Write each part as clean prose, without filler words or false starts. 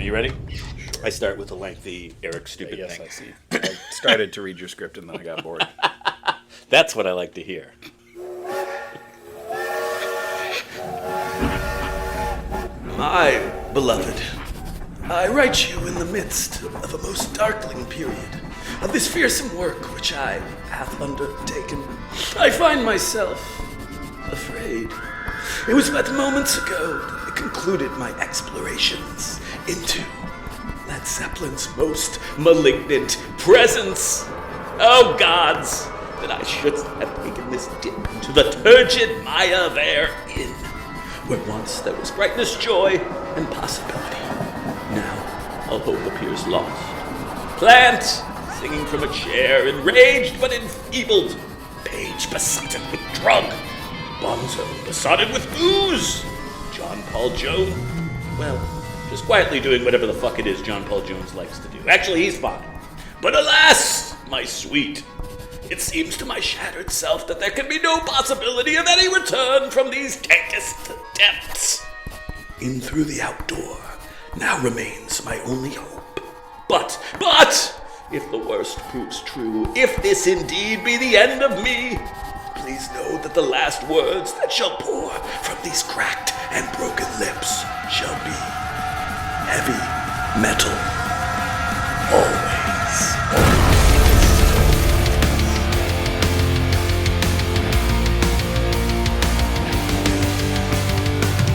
you ready? I start with a lengthy Eric stupid yes, thing. I see. I started to read your script and then I got bored. That's what I like to hear. My beloved, I write you in the midst of a most darkling period of this fearsome work which I hath undertaken. I find myself afraid. It was but moments ago that I concluded my explorations into Led Zeppelin's most malignant presence. Oh gods, that I should have taken this dip into the turgid mire therein, where once there was brightness, joy, and possibility. Now all hope appears lost. Plant, singing from a chair, enraged but enfeebled. Page, besotted with drug. Bonzo, besotted with booze. John Paul Jones, well, just quietly doing whatever the fuck it is John Paul Jones likes to do. Actually, he's fine. But alas, my sweet, it seems to my shattered self that there can be no possibility of any return from these dankest depths. In through the outdoor now remains my only hope. But, if the worst proves true, if this indeed be the end of me, please know that the last words that shall pour from these cracked and broken lips shall be heavy metal. Always.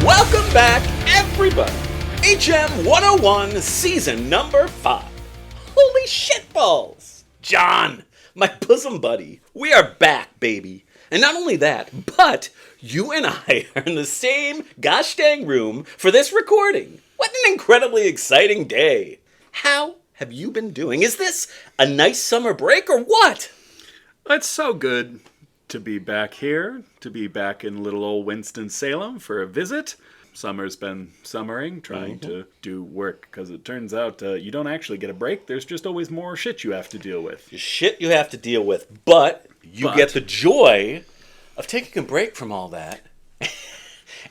Welcome back, everybody. HM 101, season number 5. Holy shitballs! John, my bosom buddy, we are back, baby. And not only that, but you and I are in the same gosh dang room for this recording. What an incredibly exciting day. How have you been doing? Is this a nice summer break or what? It's so good to be back here, to be back in little old Winston-Salem for a visit. Summer's been summering, trying to do work, because it turns out you don't actually get a break. There's just always more shit you have to deal with. Shit you have to deal with, but you get the joy of taking a break from all that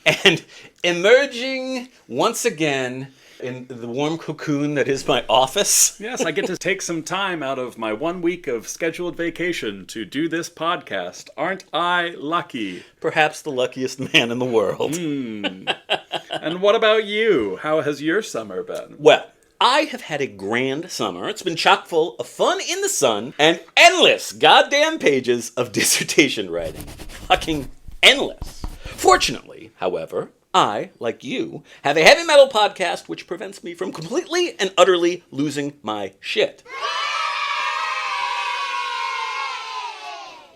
and emerging once again in the warm cocoon that is my office. Yes, I get to take some time out of my 1 week of scheduled vacation to do this podcast. Aren't I lucky? Perhaps the luckiest man in the world. And what about you? How has your summer been? Well, I have had a grand summer. It's been chock full of fun in the sun and endless goddamn pages of dissertation writing. Fucking endless. Fortunately, however, I, like you, have a heavy metal podcast which prevents me from completely and utterly losing my shit.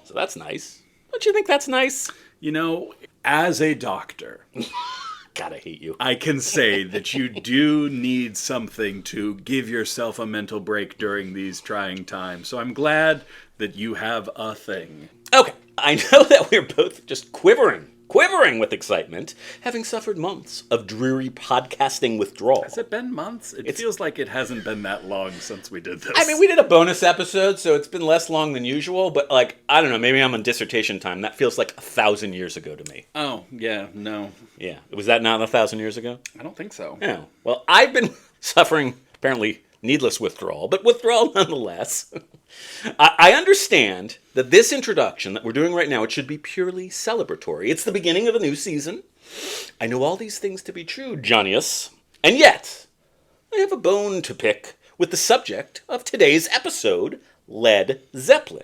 So that's nice. Don't you think that's nice? You know, as a doctor, God, I hate you. I can say that you do need something to give yourself a mental break during these trying times. So I'm glad that you have a thing. Okay, I know that we're both just quivering with excitement, having suffered months of dreary podcasting withdrawal. Has it been months? It feels like it hasn't been that long since we did this. I mean, we did a bonus episode, so it's been less long than usual, but like, I don't know, maybe I'm on dissertation time. That feels like 1,000 years ago to me. Oh, yeah, no. Yeah. Was that not 1,000 years ago? I don't think so. Yeah. Well, I've been suffering, apparently, needless withdrawal, but withdrawal nonetheless. I understand that this introduction that we're doing right now, it should be purely celebratory. It's the beginning of a new season. I know all these things to be true, Johnnius. And yet, I have a bone to pick with the subject of today's episode, Led Zeppelin.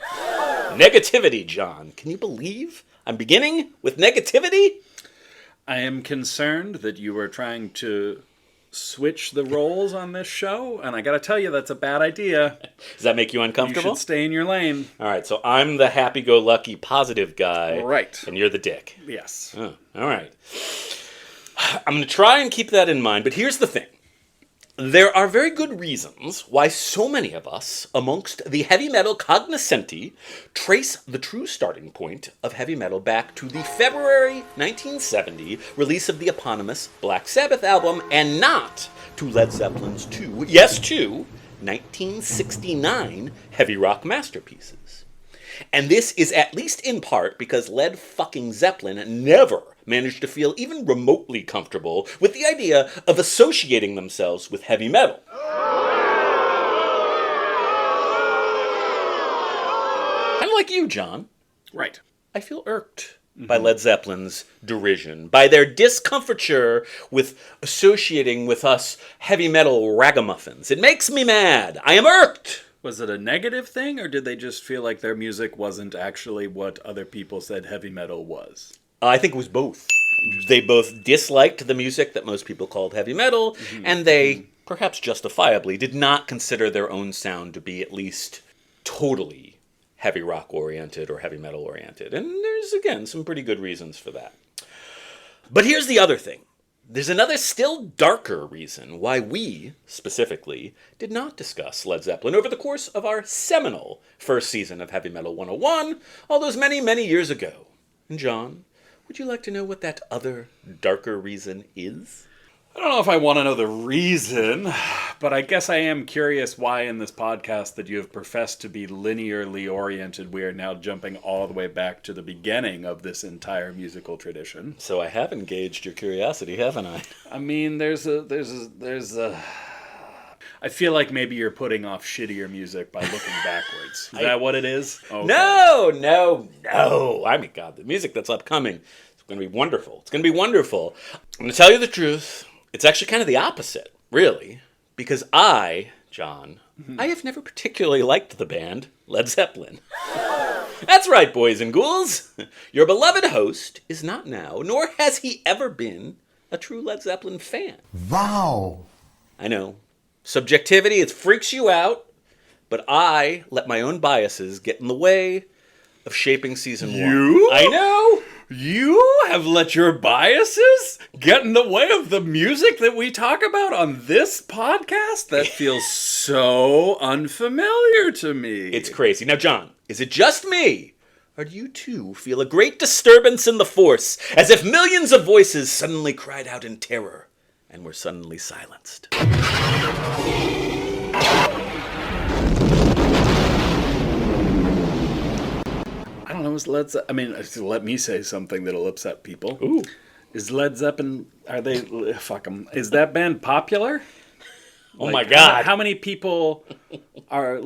Negativity, John. Can you believe I'm beginning with negativity? I am concerned that you are trying to switch the roles on this show, and I gotta tell you, that's a bad idea. Does that make you uncomfortable? You should stay in your lane. All right, so I'm the happy-go-lucky, positive guy. Right. And you're the dick. Yes. Oh, all right. I'm going to try and keep that in mind, but here's the thing. There are very good reasons why so many of us, amongst the heavy metal cognoscenti, trace the true starting point of heavy metal back to the February 1970 release of the eponymous Black Sabbath album, and not to Led Zeppelin's two 1969 heavy rock masterpieces. And this is at least in part because Led fucking Zeppelin never manage to feel even remotely comfortable with the idea of associating themselves with heavy metal. Kind of like you, John. Right. I feel irked by Led Zeppelin's derision, by their discomfiture with associating with us heavy metal ragamuffins. It makes me mad. I am irked. Was it a negative thing, or did they just feel like their music wasn't actually what other people said heavy metal was? I think it was both. They both disliked the music that most people called heavy metal, and they, perhaps justifiably, did not consider their own sound to be at least totally heavy rock oriented or heavy metal oriented. And there's, again, some pretty good reasons for that. But here's the other thing. There's another still darker reason why we, specifically, did not discuss Led Zeppelin over the course of our seminal first season of Heavy Metal 101, all those many, many years ago. And John, would you like to know what that other darker reason is? I don't know if I want to know the reason, but I guess I am curious why in this podcast that you have professed to be linearly oriented, we are now jumping all the way back to the beginning of this entire musical tradition. So I have engaged your curiosity, haven't I? I mean, there's a... I feel like maybe you're putting off shittier music by looking backwards. Is that what it is? Okay. No. I mean, God, the music that's upcoming, it's going to be wonderful. It's going to be wonderful. I'm going to tell you the truth. It's actually kind of the opposite, really. Because I, John, I have never particularly liked the band Led Zeppelin. That's right, boys and ghouls. Your beloved host is not now, nor has he ever been, a true Led Zeppelin fan. Wow. I know. Subjectivity, it freaks you out, but I let my own biases get in the way of shaping season 1. You? I know! You have let your biases get in the way of the music that we talk about on this podcast? That feels so unfamiliar to me. It's crazy. Now, John, is it just me? Or do you too feel a great disturbance in the force, as if millions of voices suddenly cried out in terror and were suddenly silenced? I don't know, let me say something that'll upset people. Ooh. Is Led Zeppelin, fuck 'em, is that band popular? Oh my God. How many people are,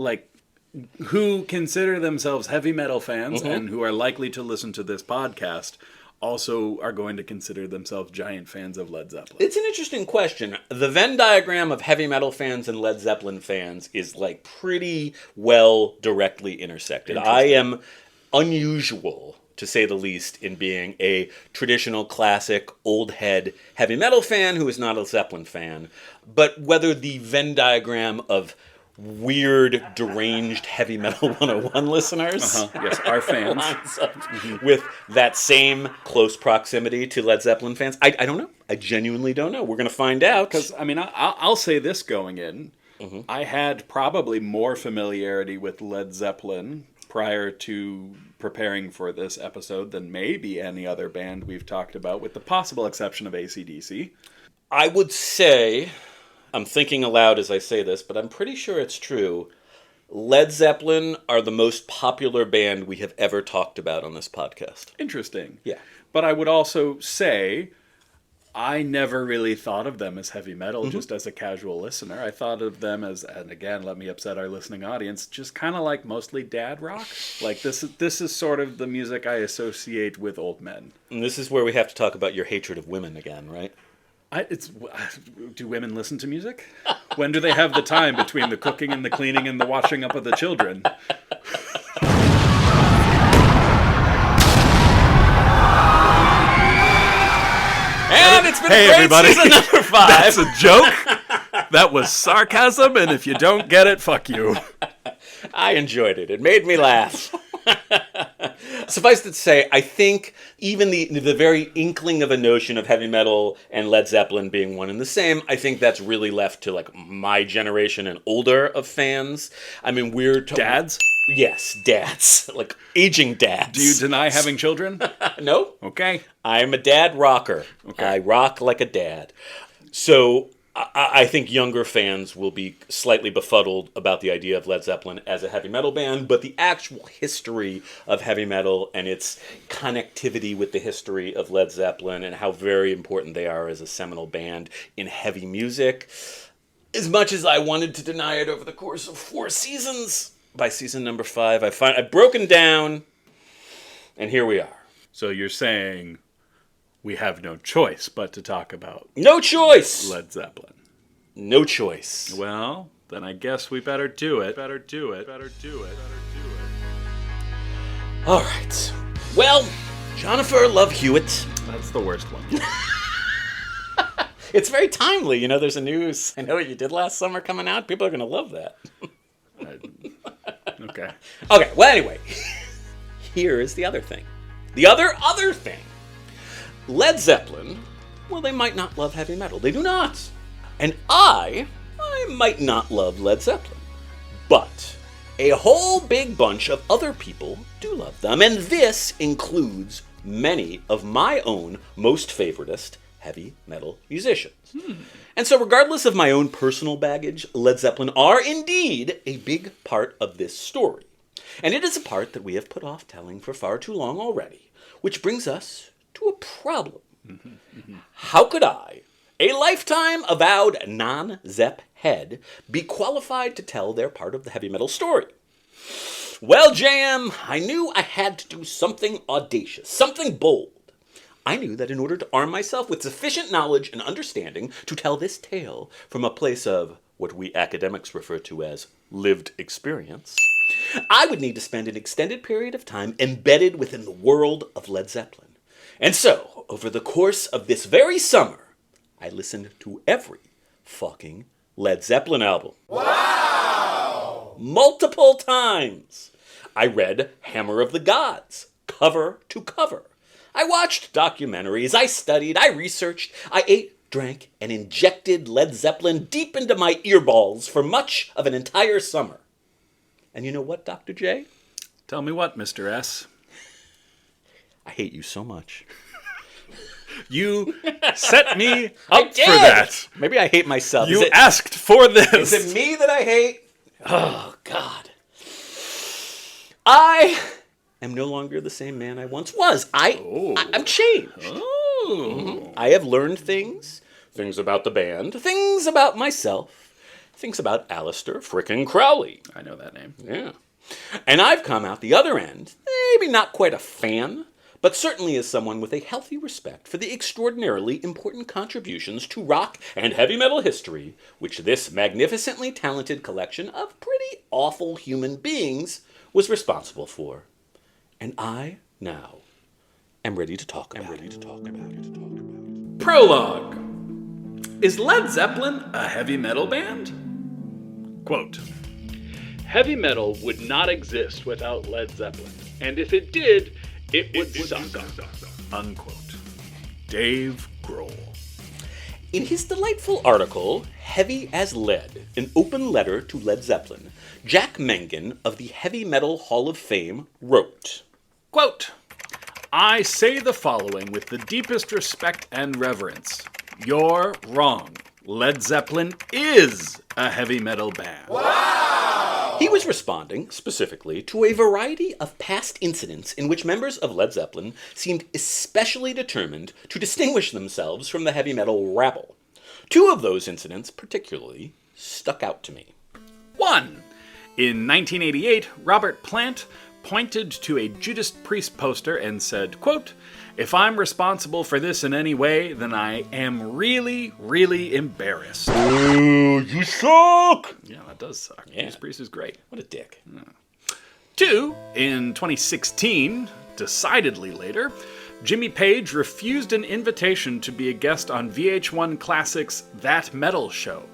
who consider themselves heavy metal fans and who are likely to listen to this podcast also are going to consider themselves giant fans of Led Zeppelin? It's an interesting question. The Venn diagram of heavy metal fans and Led Zeppelin fans is pretty well directly intersected. I am unusual, to say the least, in being a traditional classic old head heavy metal fan who is not a Zeppelin fan. But whether the Venn diagram of weird, deranged Heavy Metal 101 listeners Yes, our fans. lines up with that same close proximity to Led Zeppelin fans, I don't know. I genuinely don't know. We're going to find out. Because, I'll say this going in. I had probably more familiarity with Led Zeppelin prior to preparing for this episode than maybe any other band we've talked about, with the possible exception of AC/DC. I would say, I'm thinking aloud as I say this, but I'm pretty sure it's true, Led Zeppelin are the most popular band we have ever talked about on this podcast. Interesting. Yeah. But I would also say I never really thought of them as heavy metal, just as a casual listener. I thought of them as, and again, let me upset our listening audience, just kind of like mostly dad rock. This is sort of the music I associate with old men. And this is where we have to talk about your hatred of women again, right? Do women listen to music? When do they have the time between the cooking and the cleaning and the washing up of the children? And it's been Hey, great everybody. season number 5. That's a joke. That was sarcasm, and if you don't get it, fuck you. I enjoyed it. It made me laugh. Suffice it to say, I think even the very inkling of a notion of heavy metal and Led Zeppelin being one and the same, I think that's really left to my generation and older of fans. I mean, we're Dads? Yes, dads. Aging dads. Do you deny having children? No. Okay. I'm a dad rocker. Okay. I rock like a dad. So I think younger fans will be slightly befuddled about the idea of Led Zeppelin as a heavy metal band, but the actual history of heavy metal and its connectivity with the history of Led Zeppelin and how very important they are as a seminal band in heavy music, as much as I wanted to deny it over the course of 4 seasons, by season number 5, I've broken down, and here we are. So you're saying we have no choice but to talk about No choice! Led Zeppelin. No choice. Well, then I guess we better do it. All right. Well, Jennifer Love Hewitt. That's the worst one. It's very timely. You know, there's a news I Know What You Did Last Summer coming out. People are going to love that. Okay. Okay, well, anyway. Here is the other thing. The other thing. Led Zeppelin, well, they might not love heavy metal. They do not. And I might not love Led Zeppelin. But a whole big bunch of other people do love them. And this includes many of my own most favoritist heavy metal musicians. And so regardless of my own personal baggage, Led Zeppelin are indeed a big part of this story. And it is a part that we have put off telling for far too long already, which brings us to a problem. How could I, a lifetime avowed non-Zepp head, be qualified to tell their part of the heavy metal story? Well, JM, I knew I had to do something audacious, something bold. I knew that in order to arm myself with sufficient knowledge and understanding to tell this tale from a place of what we academics refer to as lived experience, I would need to spend an extended period of time embedded within the world of Led Zeppelin. And so, over the course of this very summer, I listened to every fucking Led Zeppelin album. Wow! Multiple times. I read Hammer of the Gods, cover to cover. I watched documentaries, I studied, I researched, I ate, drank, and injected Led Zeppelin deep into my earballs for much of an entire summer. And you know what, Dr. J? Tell me what, Mr. S. I hate you so much. You set me up did. for that. Maybe I hate myself. You asked for this. Is it me that I hate? Oh, God. I am no longer the same man I once was. I'm changed. Oh. I have learned things about the band, things about myself, things about Aleister frickin' Crowley. I know that name. Yeah. And I've come out the other end, maybe not quite a fan, but certainly as someone with a healthy respect for the extraordinarily important contributions to rock and heavy metal history, which this magnificently talented collection of pretty awful human beings was responsible for. And I, now, am ready to talk about it. Prologue. Is Led Zeppelin a heavy metal band? Quote, heavy metal would not exist without Led Zeppelin, and if it did, it would suck. Unquote. Dave Grohl. In his delightful article, Heavy as Lead, an open letter to Led Zeppelin, Jack Mengen of the Heavy Metal Hall of Fame wrote, Quote, I say the following with the deepest respect and reverence. You're wrong. Led Zeppelin is a heavy metal band. Wow! He was responding, specifically, to a variety of past incidents in which members of Led Zeppelin seemed especially determined to distinguish themselves from the heavy metal rabble. 2 of those incidents, particularly, stuck out to me. 1. In 1988, Robert Plant pointed to a Judas Priest poster and said, quote, if I'm responsible for this in any way, then I am really, really embarrassed. Ooh, you suck! Yeah, that does suck. Yeah. Judas Priest is great. What a dick. 2. In 2016, decidedly later, Jimmy Page refused an invitation to be a guest on VH1 Classic's That Metal show.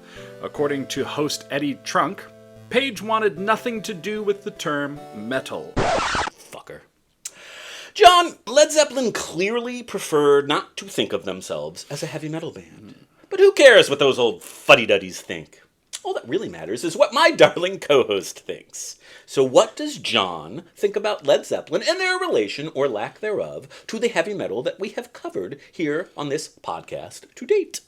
According to host Eddie Trunk, Page wanted nothing to do with the term metal. Fucker. John, Led Zeppelin clearly preferred not to think of themselves as a heavy metal band. But who cares what those old fuddy-duddies think? All that really matters is what my darling co-host thinks. So what does John think about Led Zeppelin and their relation, or lack thereof, to the heavy metal that we have covered here on this podcast to date?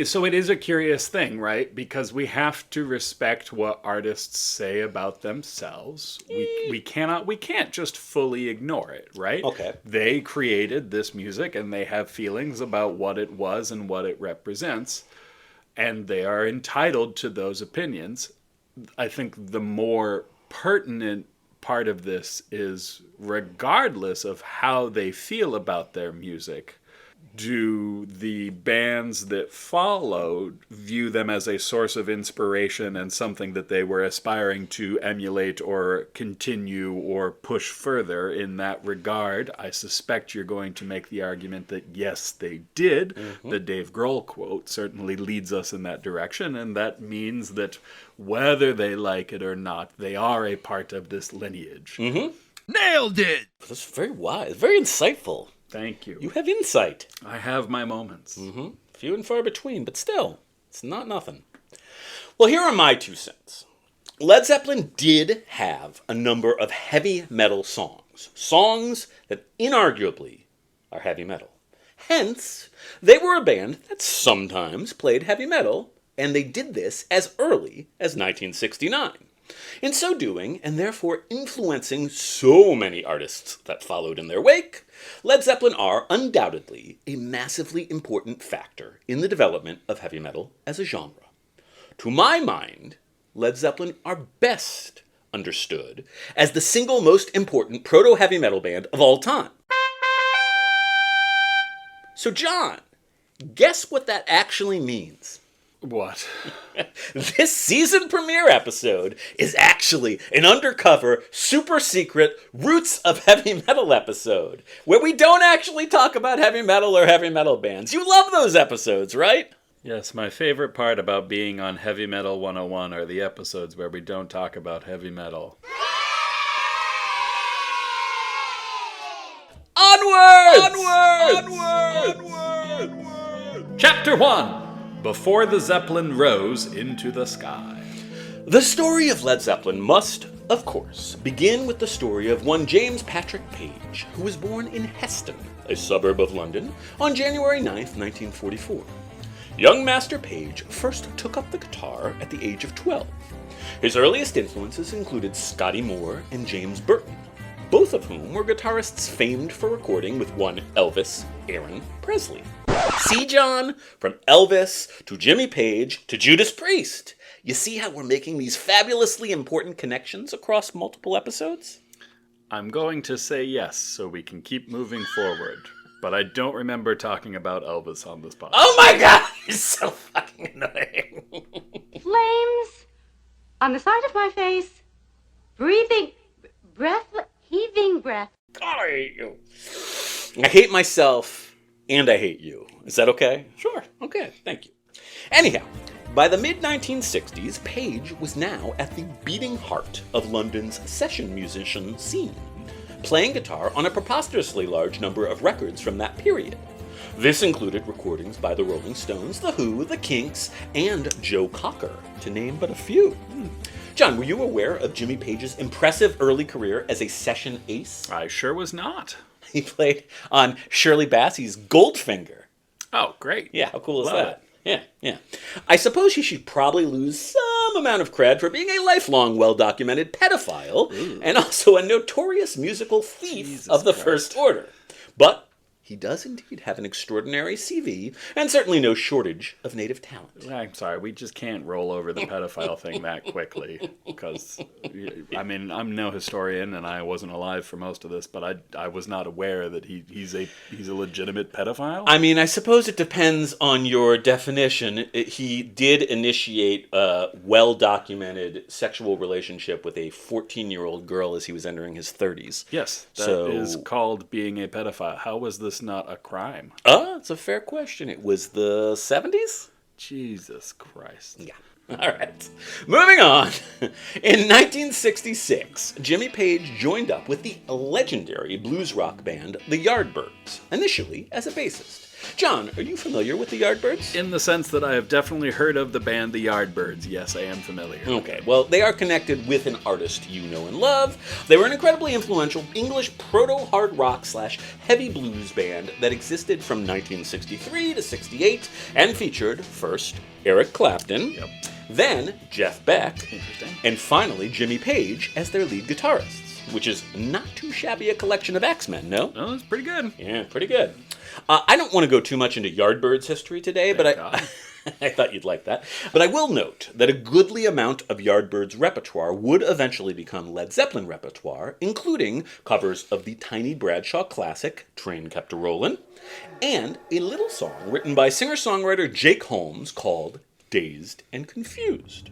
So it is a curious thing, right? Because we have to respect what artists say about themselves. We can't just fully ignore it, right? Okay. They created this music and they have feelings about what it was and what it represents, and they are entitled to those opinions. I think the more pertinent part of this is, regardless of how they feel about their music, do the bands that followed view them as a source of inspiration and something that they were aspiring to emulate or continue or push further in that regard? I suspect you're going to make the argument that yes, they did. Mm-hmm. The Dave Grohl quote certainly leads us in that direction, and that means that whether they like it or not, they are a part of this lineage. Mm-hmm. Nailed it! That's very wise, very insightful. Thank you. You have insight. I have my moments. Mm-hmm. Few and far between, but still, it's not nothing. Well, here are my 2 cents. Led Zeppelin did have a number of heavy metal songs. Songs that inarguably are heavy metal. Hence, they were a band that sometimes played heavy metal, and they did this as early as 1969. In so doing, and therefore influencing so many artists that followed in their wake, Led Zeppelin are undoubtedly a massively important factor in the development of heavy metal as a genre. To my mind, Led Zeppelin are best understood as the single most important proto-heavy metal band of all time. So John, guess what that actually means? What? This season premiere episode is actually an undercover, super secret Roots of Heavy Metal episode, where we don't actually talk about heavy metal or heavy metal bands. You love those episodes, right? Yes, my favorite part about being on Heavy Metal 101 are the episodes where we don't talk about heavy metal. Onwards! Chapter 1. Before the Zeppelin rose into the sky. The story of Led Zeppelin must, of course, begin with the story of one James Patrick Page, who was born in Heston, a suburb of London, on January 9th, 1944. Young Master Page first took up the guitar at the age of 12. His earliest influences included Scotty Moore and James Burton, both of whom were guitarists famed for recording with one Elvis, Aaron Presley. See, John? From Elvis to Jimmy Page to Judas Priest. You see how we're making these fabulously important connections across multiple episodes? I'm going to say yes so we can keep moving forward, but I don't remember talking about Elvis on this podcast. Oh my god! He's so fucking annoying. Flames on the side of my face, breathing, heaving breath. God, I hate you. I hate myself. And I hate you. Is that okay? Sure. Okay. Thank you. Anyhow, by the mid-1960s, Page was now at the beating heart of London's session musician scene, playing guitar on a preposterously large number of records from that period. This included recordings by the Rolling Stones, The Who, The Kinks, and Joe Cocker, to name but a few. John, were you aware of Jimmy Page's impressive early career as a session ace? I sure was not. He played on Shirley Bassey's Goldfinger. Oh, great. Yeah, how cool is Love that? Yeah. I suppose he should probably lose some amount of cred for being a lifelong, well-documented pedophile and also a notorious musical thief of the First Order. But he does indeed have an extraordinary CV and certainly no shortage of native talent. I'm sorry, we just can't roll over the pedophile thing that quickly because, I mean, I'm no historian and I wasn't alive for most of this, but I was not aware that he's a legitimate pedophile. I mean, I suppose it depends on your definition. He did initiate a well-documented sexual relationship with a 14-year-old girl as he was entering his 30s. Yes, that is called being a pedophile. How was this not a crime? It's a fair question. It was the 70s? Jesus Christ. Yeah. All right. Moving on. In 1966, Jimmy Page joined up with the legendary blues rock band The Yardbirds, initially as a bassist. John, are you familiar with the Yardbirds? In the sense that I have definitely heard of the band The Yardbirds. Yes, I am familiar. Okay, well, they are connected with an artist you know and love. They were an incredibly influential English proto-hard rock / heavy blues band that existed from 1963 to 68 and featured first Eric Clapton, then Jeff Beck, and finally Jimmy Page as their lead guitarists, which is not too shabby a collection of X-Men, no? Oh, it's pretty good. Yeah, pretty good. I don't want to go too much into Yardbirds history today, but I thought you'd like that. But I will note that a goodly amount of Yardbirds' repertoire would eventually become Led Zeppelin repertoire, including covers of the Tiny Bradshaw classic, Train Kept A-Rollin', and a little song written by singer-songwriter Jake Holmes called Dazed and Confused.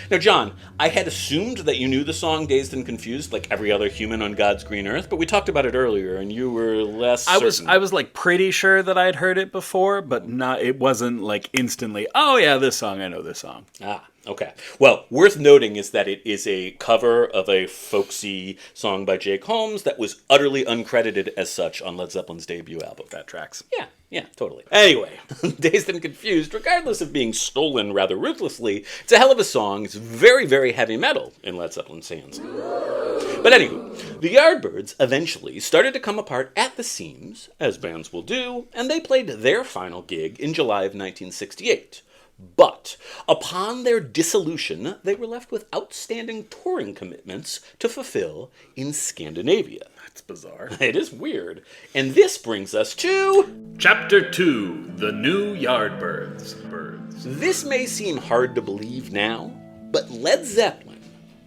Now, John, I had assumed that you knew the song Dazed and Confused like every other human on God's green earth, but we talked about it earlier, and you were less certain. I was like pretty sure that I'd heard it before, but it wasn't like instantly, oh yeah, this song, I know this song. Ah, okay. Well, worth noting is that it is a cover of a folksy song by Jake Holmes that was utterly uncredited as such on Led Zeppelin's debut album. That tracks. Yeah, totally. Anyway, Dazed and Confused, regardless of being stolen rather ruthlessly, it's a hell of a song. It's very, very heavy metal in Led Zeppelin's hands. But anywho, the Yardbirds eventually started to come apart at the seams, as bands will do, and they played their final gig in July of 1968. But upon their dissolution, they were left with outstanding touring commitments to fulfill in Scandinavia. That's bizarre. It is weird. And this brings us to Chapter 2, The New Yardbirds. This may seem hard to believe now, but Led Zeppelin,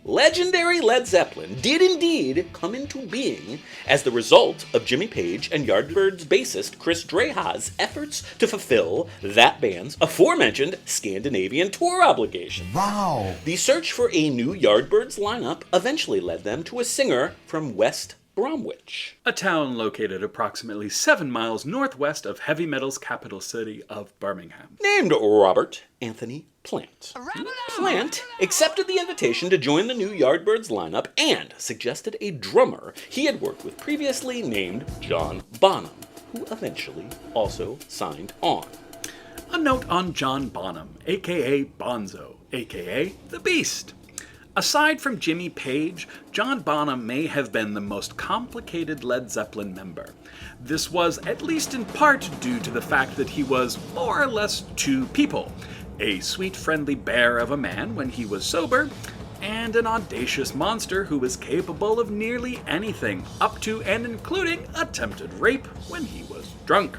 legendary Led Zeppelin, did indeed come into being as the result of Jimmy Page and Yardbirds bassist Chris Dreha's efforts to fulfill that band's aforementioned Scandinavian tour obligation. Wow! The search for a new Yardbirds lineup eventually led them to a singer from West Bromwich, a town located approximately 7 miles northwest of heavy metal's capital city of Birmingham, named Robert Anthony Plant. Plant accepted the invitation to join the new Yardbirds lineup and suggested a drummer he had worked with previously named John Bonham, who eventually also signed on. A note on John Bonham, aka Bonzo, aka The Beast. Aside from Jimmy Page, John Bonham may have been the most complicated Led Zeppelin member. This was at least in part due to the fact that he was more or less two people. A sweet, friendly bear of a man when he was sober, and an audacious monster who was capable of nearly anything, up to and including attempted rape when he was drunk.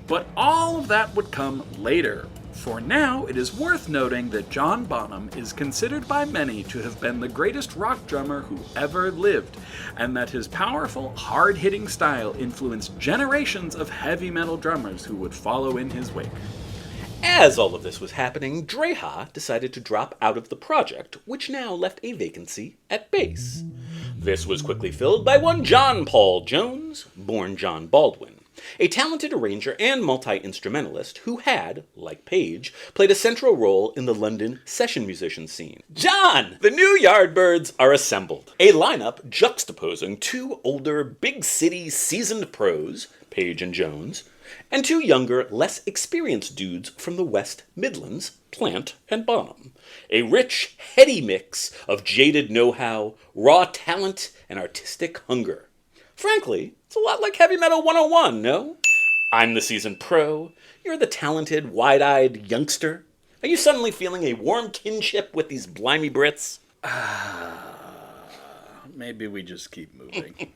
But all of that would come later. For now, it is worth noting that John Bonham is considered by many to have been the greatest rock drummer who ever lived, and that his powerful, hard-hitting style influenced generations of heavy metal drummers who would follow in his wake. As all of this was happening, Dreha decided to drop out of the project, which now left a vacancy at bass. This was quickly filled by one John Paul Jones, born John Baldwin, a talented arranger and multi-instrumentalist who had, like Page, played a central role in the London session musician scene. John! The new Yardbirds are assembled. A lineup juxtaposing two older, big city seasoned pros, Page and Jones, and two younger, less experienced dudes from the West Midlands, Plant and Bonham. A rich, heady mix of jaded know-how, raw talent, and artistic hunger. Frankly, it's a lot like Heavy Metal 101, no? I'm the seasoned pro, you're the talented, wide-eyed youngster. Are you suddenly feeling a warm kinship with these blimey Brits? Maybe we just keep moving.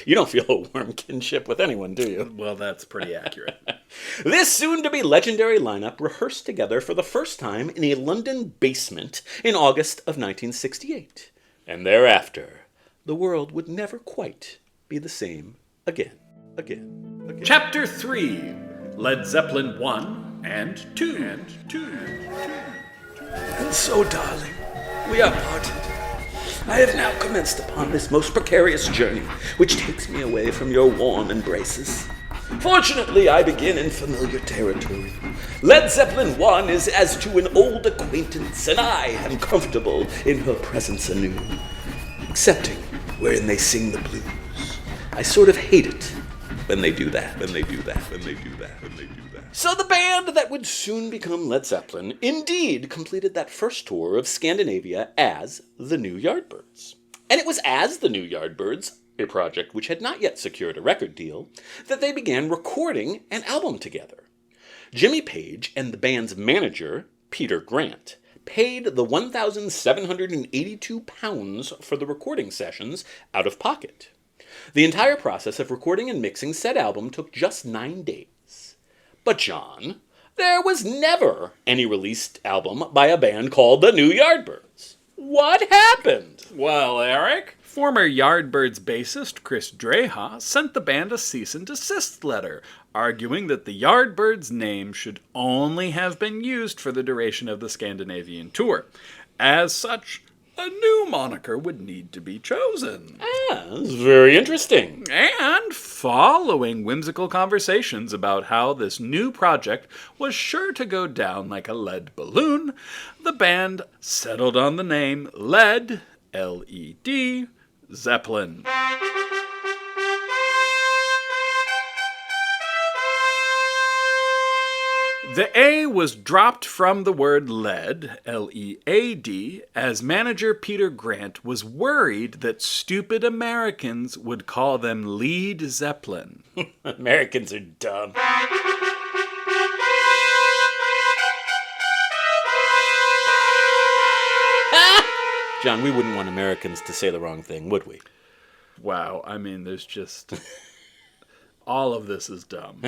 You don't feel a warm kinship with anyone, do you? Well, that's pretty accurate. This soon-to-be legendary lineup rehearsed together for the first time in a London basement in August of 1968. And thereafter, the world would never quite be the same again. Chapter 3, Led Zeppelin 1 and 2. And so, darling, we are parted. I have now commenced upon this most precarious journey, which takes me away from your warm embraces. Fortunately, I begin in familiar territory. Led Zeppelin 1 is as to an old acquaintance, and I am comfortable in her presence anew. Excepting wherein they sing the blues. I sort of hate it when they do that. So the band that would soon become Led Zeppelin indeed completed that first tour of Scandinavia as the New Yardbirds. And it was as the New Yardbirds, a project which had not yet secured a record deal, that they began recording an album together. Jimmy Page and the band's manager, Peter Grant, paid the £1,782 for the recording sessions out of pocket. The entire process of recording and mixing said album took just 9 days. But John, there was never any released album by a band called the New Yardbirds. What happened? Well, Eric, former Yardbirds bassist Chris Dreja sent the band a cease and desist letter, arguing that the Yardbirds name should only have been used for the duration of the Scandinavian tour. As such, a new moniker would need to be chosen. That's very interesting. And following whimsical conversations about how this new project was sure to go down like a lead balloon, the band settled on the name Led, L-E-D, Zeppelin. The A was dropped from the word lead, L-E-A-D, as manager Peter Grant was worried that stupid Americans would call them Lead Zeppelin. Americans are dumb. John, we wouldn't want Americans to say the wrong thing, would we? Wow, I mean, there's just... all of this is dumb.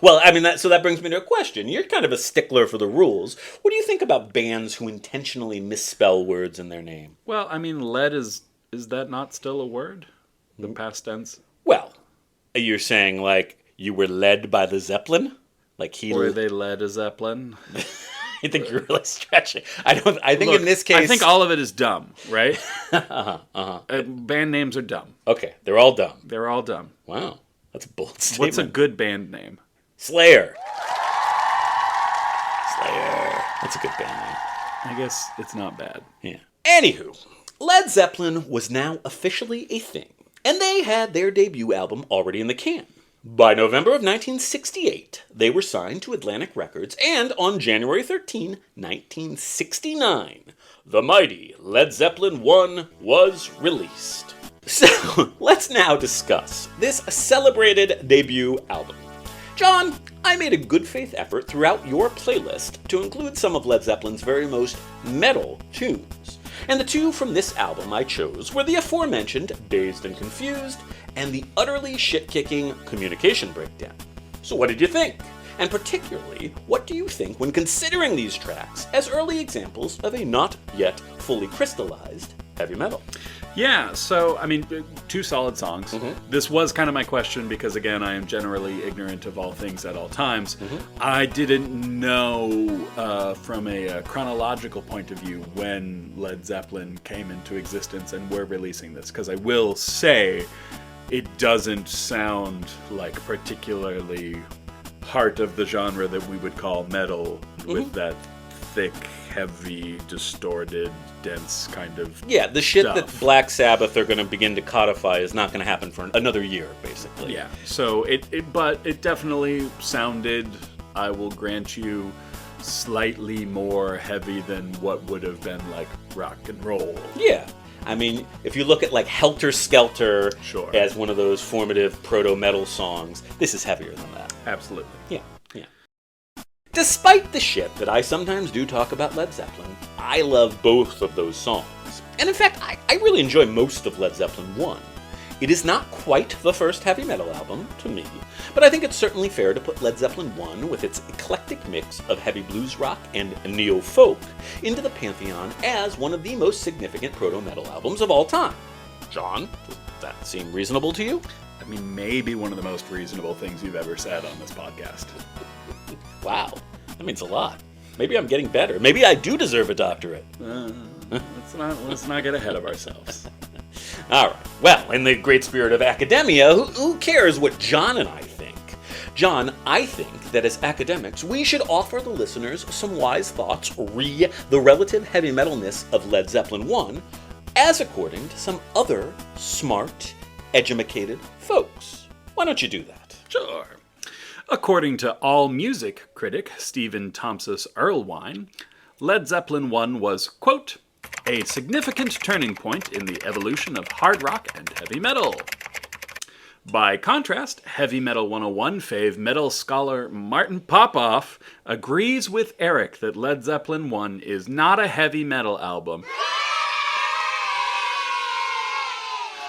Well, I mean, so that brings me to a question. You're kind of a stickler for the rules. What do you think about bands who intentionally misspell words in their name? Well, I mean, lead is that not still a word? The past tense? Well, you're saying, like, you were led by the Zeppelin? Like he... Were they led a Zeppelin? I think you're really stretching. I think Look, in this case... I think all of it is dumb, right? Band names are dumb. Okay, they're all dumb. They're all dumb. Wow, that's a bold statement. What's a good band name? Slayer. That's a good band name. I guess it's not bad. Yeah. Anywho, Led Zeppelin was now officially a thing, and they had their debut album already in the can. By November of 1968, they were signed to Atlantic Records, and on January 13, 1969, the mighty Led Zeppelin 1 was released. So, let's now discuss this celebrated debut album. John, I made a good faith effort throughout your playlist to include some of Led Zeppelin's very most metal tunes. And the two from this album I chose were the aforementioned Dazed and Confused and the utterly shit-kicking Communication Breakdown. So what did you think? And particularly, what do you think when considering these tracks as early examples of a not yet fully crystallized heavy metal? Yeah, so, I mean, two solid songs. Mm-hmm. This was kind of my question because, again, I am generally ignorant of all things at all times. Mm-hmm. I didn't know from a chronological point of view when Led Zeppelin came into existence and were releasing this, because I will say it doesn't sound like particularly heart of the genre that we would call metal, mm-hmm. with that thick, heavy, distorted, dense kind of the shit stuff. That Black Sabbath are going to begin to codify is not going to happen for another year, basically. Yeah, so but it definitely sounded, I will grant you, slightly more heavy than what would have been like rock and roll. Yeah. I mean, if you look at like Helter Skelter as one of those formative proto-metal songs, this is heavier than that. Absolutely. Yeah. Despite the shit that I sometimes do talk about Led Zeppelin, I love both of those songs. And in fact, I really enjoy most of Led Zeppelin 1. It is not quite the first heavy metal album, to me, but I think it's certainly fair to put Led Zeppelin 1, with its eclectic mix of heavy blues rock and neo-folk, into the pantheon as one of the most significant proto-metal albums of all time. John, does that seem reasonable to you? I mean, maybe one of the most reasonable things you've ever said on this podcast. Wow, that means a lot. Maybe I'm getting better. Maybe I do deserve a doctorate. Let's not get ahead of ourselves. All right. Well, in the great spirit of academia, who cares what John and I think? John, I think that as academics, we should offer the listeners some wise thoughts re the relative heavy metalness of Led Zeppelin 1, as according to some other smart, educated folks. Why don't you do that? Sure. According to AllMusic critic Stephen Thompson Erlewine, Led Zeppelin 1 was, quote, a significant turning point in the evolution of hard rock and heavy metal. By contrast, Heavy Metal 101 fave metal scholar Martin Popoff agrees with Eric that Led Zeppelin 1 is not a heavy metal album,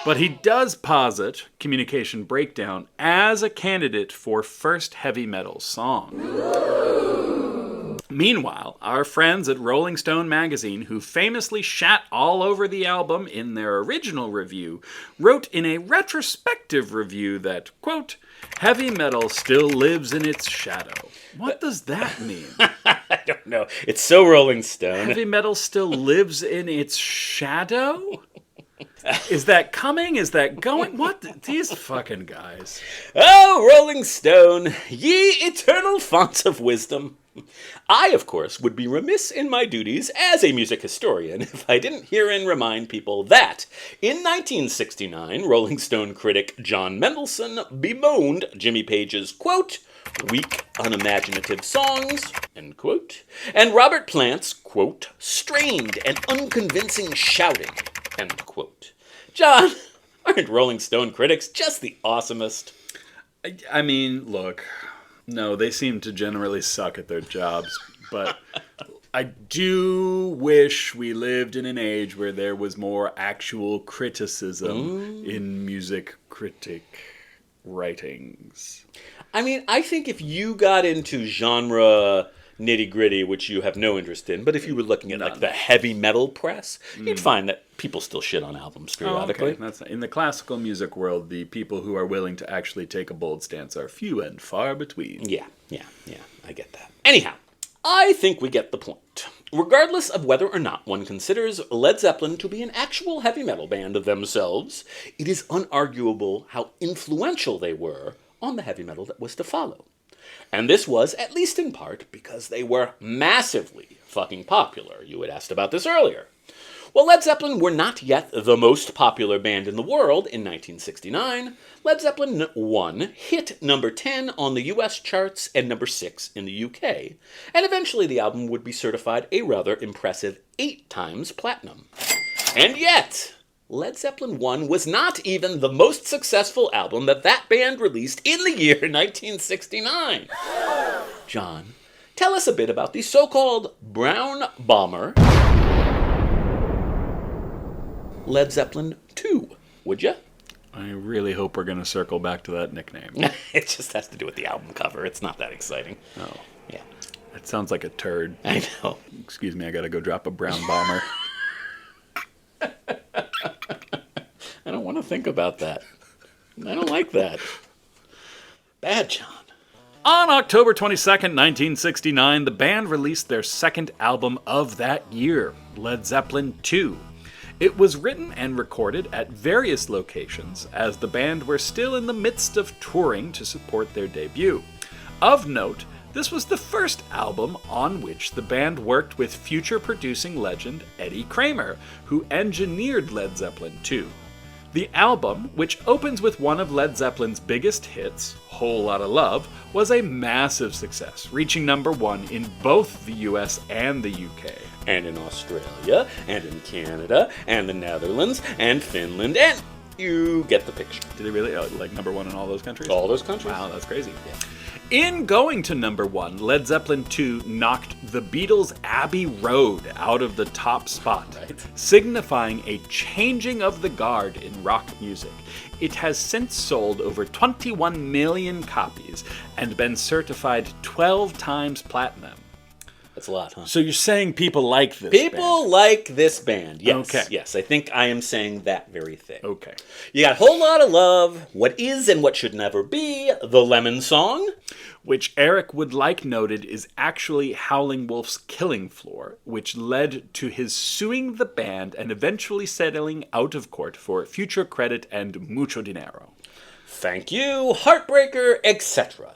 but he does posit Communication Breakdown as a candidate for first heavy metal song. Meanwhile, our friends at Rolling Stone magazine, who famously shat all over the album in their original review, wrote in a retrospective review that, quote, heavy metal still lives in its shadow. What does that mean? I don't know. It's so Rolling Stone. Heavy metal still lives in its shadow? Is that coming? Is that going? What? These fucking guys. Oh, Rolling Stone, ye eternal fonts of wisdom. I, of course, would be remiss in my duties as a music historian if I didn't herein remind people that, in 1969, Rolling Stone critic John Mendelsohn bemoaned Jimmy Page's, quote, weak, unimaginative songs, end quote, and Robert Plant's, quote, strained and unconvincing shouting, end quote. John, aren't Rolling Stone critics just the awesomest? I mean, look, no, they seem to generally suck at their jobs, but I do wish we lived in an age where there was more actual criticism in music critic writings. I mean, I think if you got into genre nitty-gritty, which you have no interest in, but if you were looking at like the heavy metal press, you'd find that people still shit on albums periodically. Oh, okay. In the classical music world, the people who are willing to actually take a bold stance are few and far between. Yeah, I get that. Anyhow, I think we get the point. Regardless of whether or not one considers Led Zeppelin to be an actual heavy metal band of themselves, it is unarguable how influential they were on the heavy metal that was to follow. And this was, at least in part, because they were massively fucking popular. You had asked about this earlier. While Led Zeppelin were not yet the most popular band in the world in 1969, Led Zeppelin 1 hit number 10 on the US charts and number 6 in the UK, and eventually the album would be certified a rather impressive 8 times platinum. And yet, Led Zeppelin 1 was not even the most successful album that band released in the year 1969. John, tell us a bit about the so-called Brown Bomber Led Zeppelin 2, would you? I really hope we're going to circle back to that nickname. It just has to do with the album cover. It's not that exciting. Oh. Yeah. It sounds like a turd. I know. Excuse me, I got to go drop a brown bomber. I don't want to think about that. I don't like that. Bad, John. On October 22nd, 1969, the band released their second album of that year, Led Zeppelin 2. It was written and recorded at various locations, as the band were still in the midst of touring to support their debut. Of note, this was the first album on which the band worked with future producing legend Eddie Kramer, who engineered Led Zeppelin 2. The album, which opens with one of Led Zeppelin's biggest hits, Whole Lotta Love, was a massive success, reaching number 1 in both the US and the UK. And in Australia, and in Canada, and the Netherlands, and Finland, and you get the picture. Did it really, like, number 1 in all those countries? All those countries. Wow, that's crazy. Yeah. In going to number 1, Led Zeppelin 2 knocked the Beatles' Abbey Road out of the top spot, signifying a changing of the guard in rock music. It has since sold over 21 million copies and been certified 12 times platinum. That's a lot, huh? So you're saying people like this People like this band, yes. Okay. Yes, I think I am saying that very thing. Okay. You got Whole Lotta Love, What Is and What Should Never Be, The Lemon Song. Which Eric would like noted is actually Howling Wolf's Killing Floor, which led to his suing the band and eventually settling out of court for future credit and mucho dinero. Thank You, Heartbreaker, etc.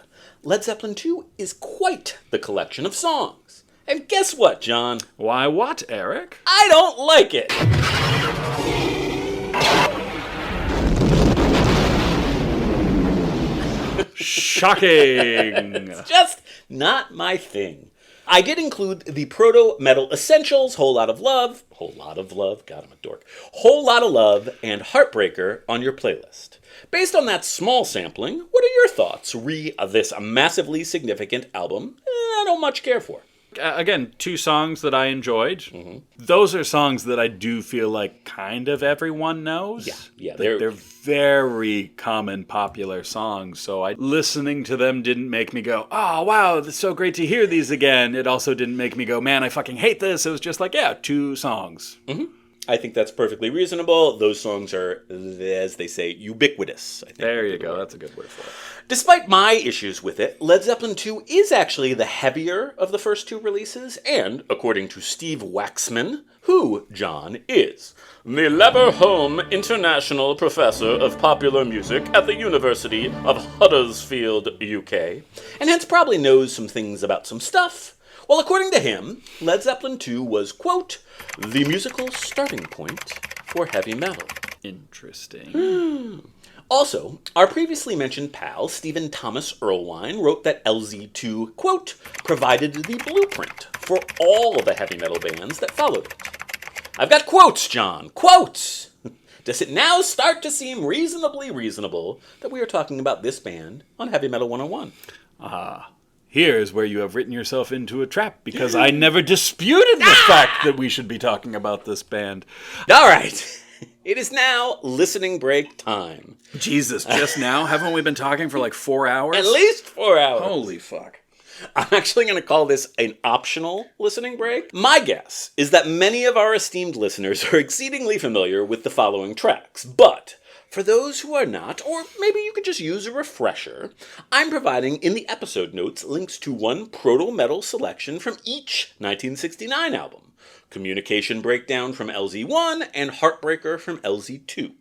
Led Zeppelin 2 is quite the collection of songs. And guess what, John? Why what, Eric? I don't like it. Shocking. It's just not my thing. I did include the proto-metal essentials, Whole Lot of Love, God, I'm a dork, Whole Lot of Love, and Heartbreaker on your playlist. Based on that small sampling, what are your thoughts re this massively significant album I don't much care for? Again, 2 songs that I enjoyed. Mm-hmm. Those are songs that I do feel like kind of everyone knows. Yeah, they're very common, popular songs. So listening to them didn't make me go, "Oh wow, it's so great to hear these again." It also didn't make me go, "Man, I fucking hate this." It was just like, yeah, 2 songs. Mm-hmm. I think that's perfectly reasonable. Those songs are, as they say, ubiquitous. I think. There you go. That's a good word for it. Despite my issues with it, Led Zeppelin 2 is actually the heavier of the first 2 releases, and, according to Steve Waxman, who, John, is the Leverhulme International Professor of Popular Music at the University of Huddersfield, UK, and hence probably knows some things about some stuff. Well, according to him, Led Zeppelin 2 was, quote, the musical starting point for heavy metal. Interesting. Also, our previously mentioned pal, Stephen Thomas Erlewine, wrote that LZ2, quote, provided the blueprint for all of the heavy metal bands that followed it. I've got quotes, John, quotes! Does it now start to seem reasonably reasonable that we are talking about this band on Heavy Metal 101? Here's where you have written yourself into a trap, because I never disputed the fact that we should be talking about this band. All right. It is now listening break time. Jesus, just now? Haven't we been talking for like 4 hours? At least 4 hours. Holy fuck. I'm actually going to call this an optional listening break. My guess is that many of our esteemed listeners are exceedingly familiar with the following tracks, but for those who are not, or maybe you could just use a refresher, I'm providing in the episode notes links to one proto-metal selection from each 1969 album, Communication Breakdown from LZ1 and Heartbreaker from LZ2.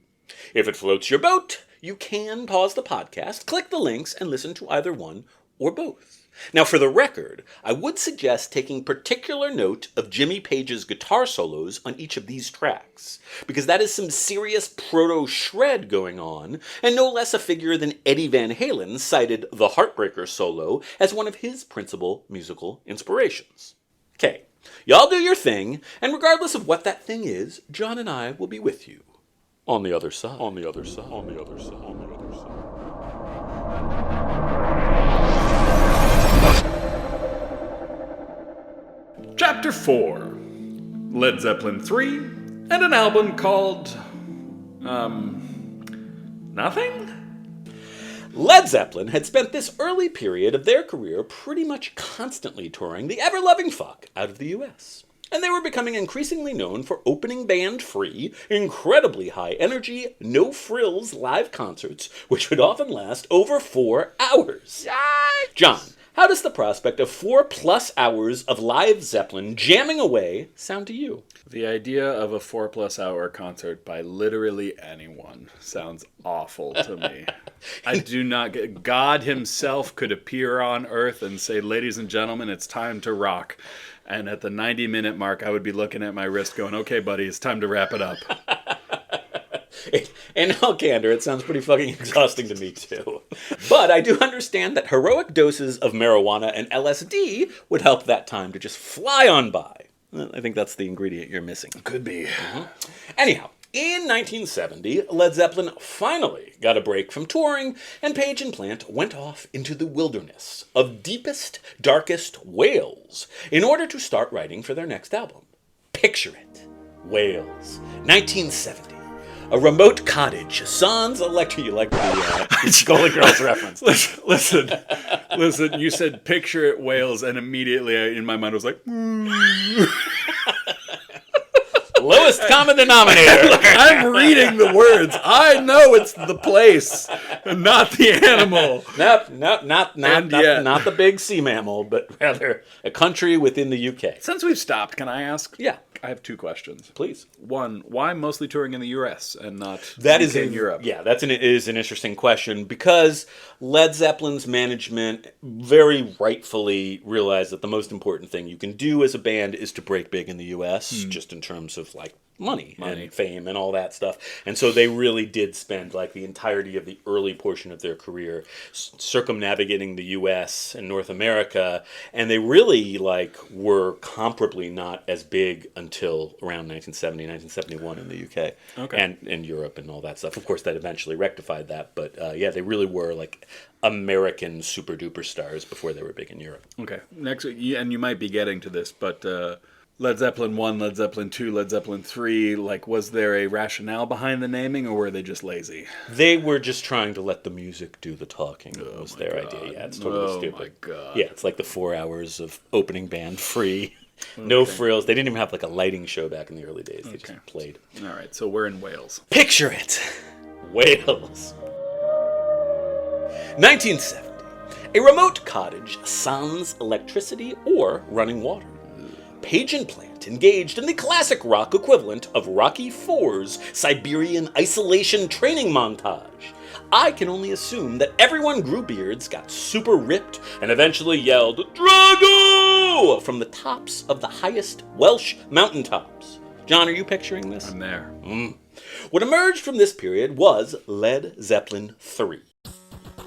If it floats your boat, you can pause the podcast, click the links, and listen to either one or both. Now, for the record, I would suggest taking particular note of Jimmy Page's guitar solos on each of these tracks, because that is some serious proto-shred going on, and no less a figure than Eddie Van Halen cited the Heartbreaker solo as one of his principal musical inspirations. Okay, y'all do your thing, and regardless of what that thing is, John and I will be with you on the other side. On the other side. On the other side. On the other side. Chapter 4, Led Zeppelin 3, and an album called, nothing? Led Zeppelin had spent this early period of their career pretty much constantly touring the ever-loving fuck out of the US. And they were becoming increasingly known for opening band-free, incredibly high-energy, no-frills live concerts, which would often last over 4 hours. Yikes! John, how does the prospect of 4+ hours of live Zeppelin jamming away sound to you? The idea of a 4+ hour concert by literally anyone sounds awful to me. I do not get... God himself could appear on Earth and say, ladies and gentlemen, it's time to rock. And at the 90-minute mark, I would be looking at my wrist going, okay, buddy, it's time to wrap it up. In all candor, it sounds pretty fucking exhausting to me, too. But I do understand that heroic doses of marijuana and LSD would help that time to just fly on by. I think that's the ingredient you're missing. Could be. Anyhow, in 1970, Led Zeppelin finally got a break from touring, and Page and Plant went off into the wilderness of deepest, darkest Wales in order to start writing for their next album. Picture it. Wales, 1970. A remote cottage, sans electric. You like the Golden Girls reference. Listen, you said picture it Wales, and immediately in my mind was like, lowest common denominator. I'm reading the words. I know it's the place, not the animal. Not the big sea mammal, but rather a country within the UK. Since we've stopped, can I ask? Yeah. I have two questions. Please. One, why mostly touring in the US and not in Europe? Yeah, is an interesting question because Led Zeppelin's management very rightfully realized that the most important thing you can do as a band is to break big in the US, just in terms of like money and fame and all that stuff. And so they really did spend like the entirety of the early portion of their career circumnavigating the US and North America, and they really like were comparably not as big until around 1970, 1971 in the UK and in Europe and all that stuff. Of course, that eventually rectified that, but yeah, they really were like American super duper stars before they were big in Europe. Okay, next, and you might be getting to this, but Led Zeppelin 1, Led Zeppelin 2, Led Zeppelin 3, like, was there a rationale behind the naming, or were they just lazy? They were just trying to let the music do the talking. Was their idea. Yeah, it's totally stupid. Oh, my God. Yeah, it's like the 4 hours of opening band free. No frills. They didn't even have, like, a lighting show back in the early days. They just played. All right, so we're in Wales. Picture it. Wales. 1970. A remote cottage sans electricity or running water. Page and Plant engaged in the classic rock equivalent of Rocky IV's Siberian isolation training montage. I can only assume that everyone grew beards, got super ripped, and eventually yelled, "Drago!" from the tops of the highest Welsh mountaintops. John, are you picturing this? I'm there. What emerged from this period was Led Zeppelin 3.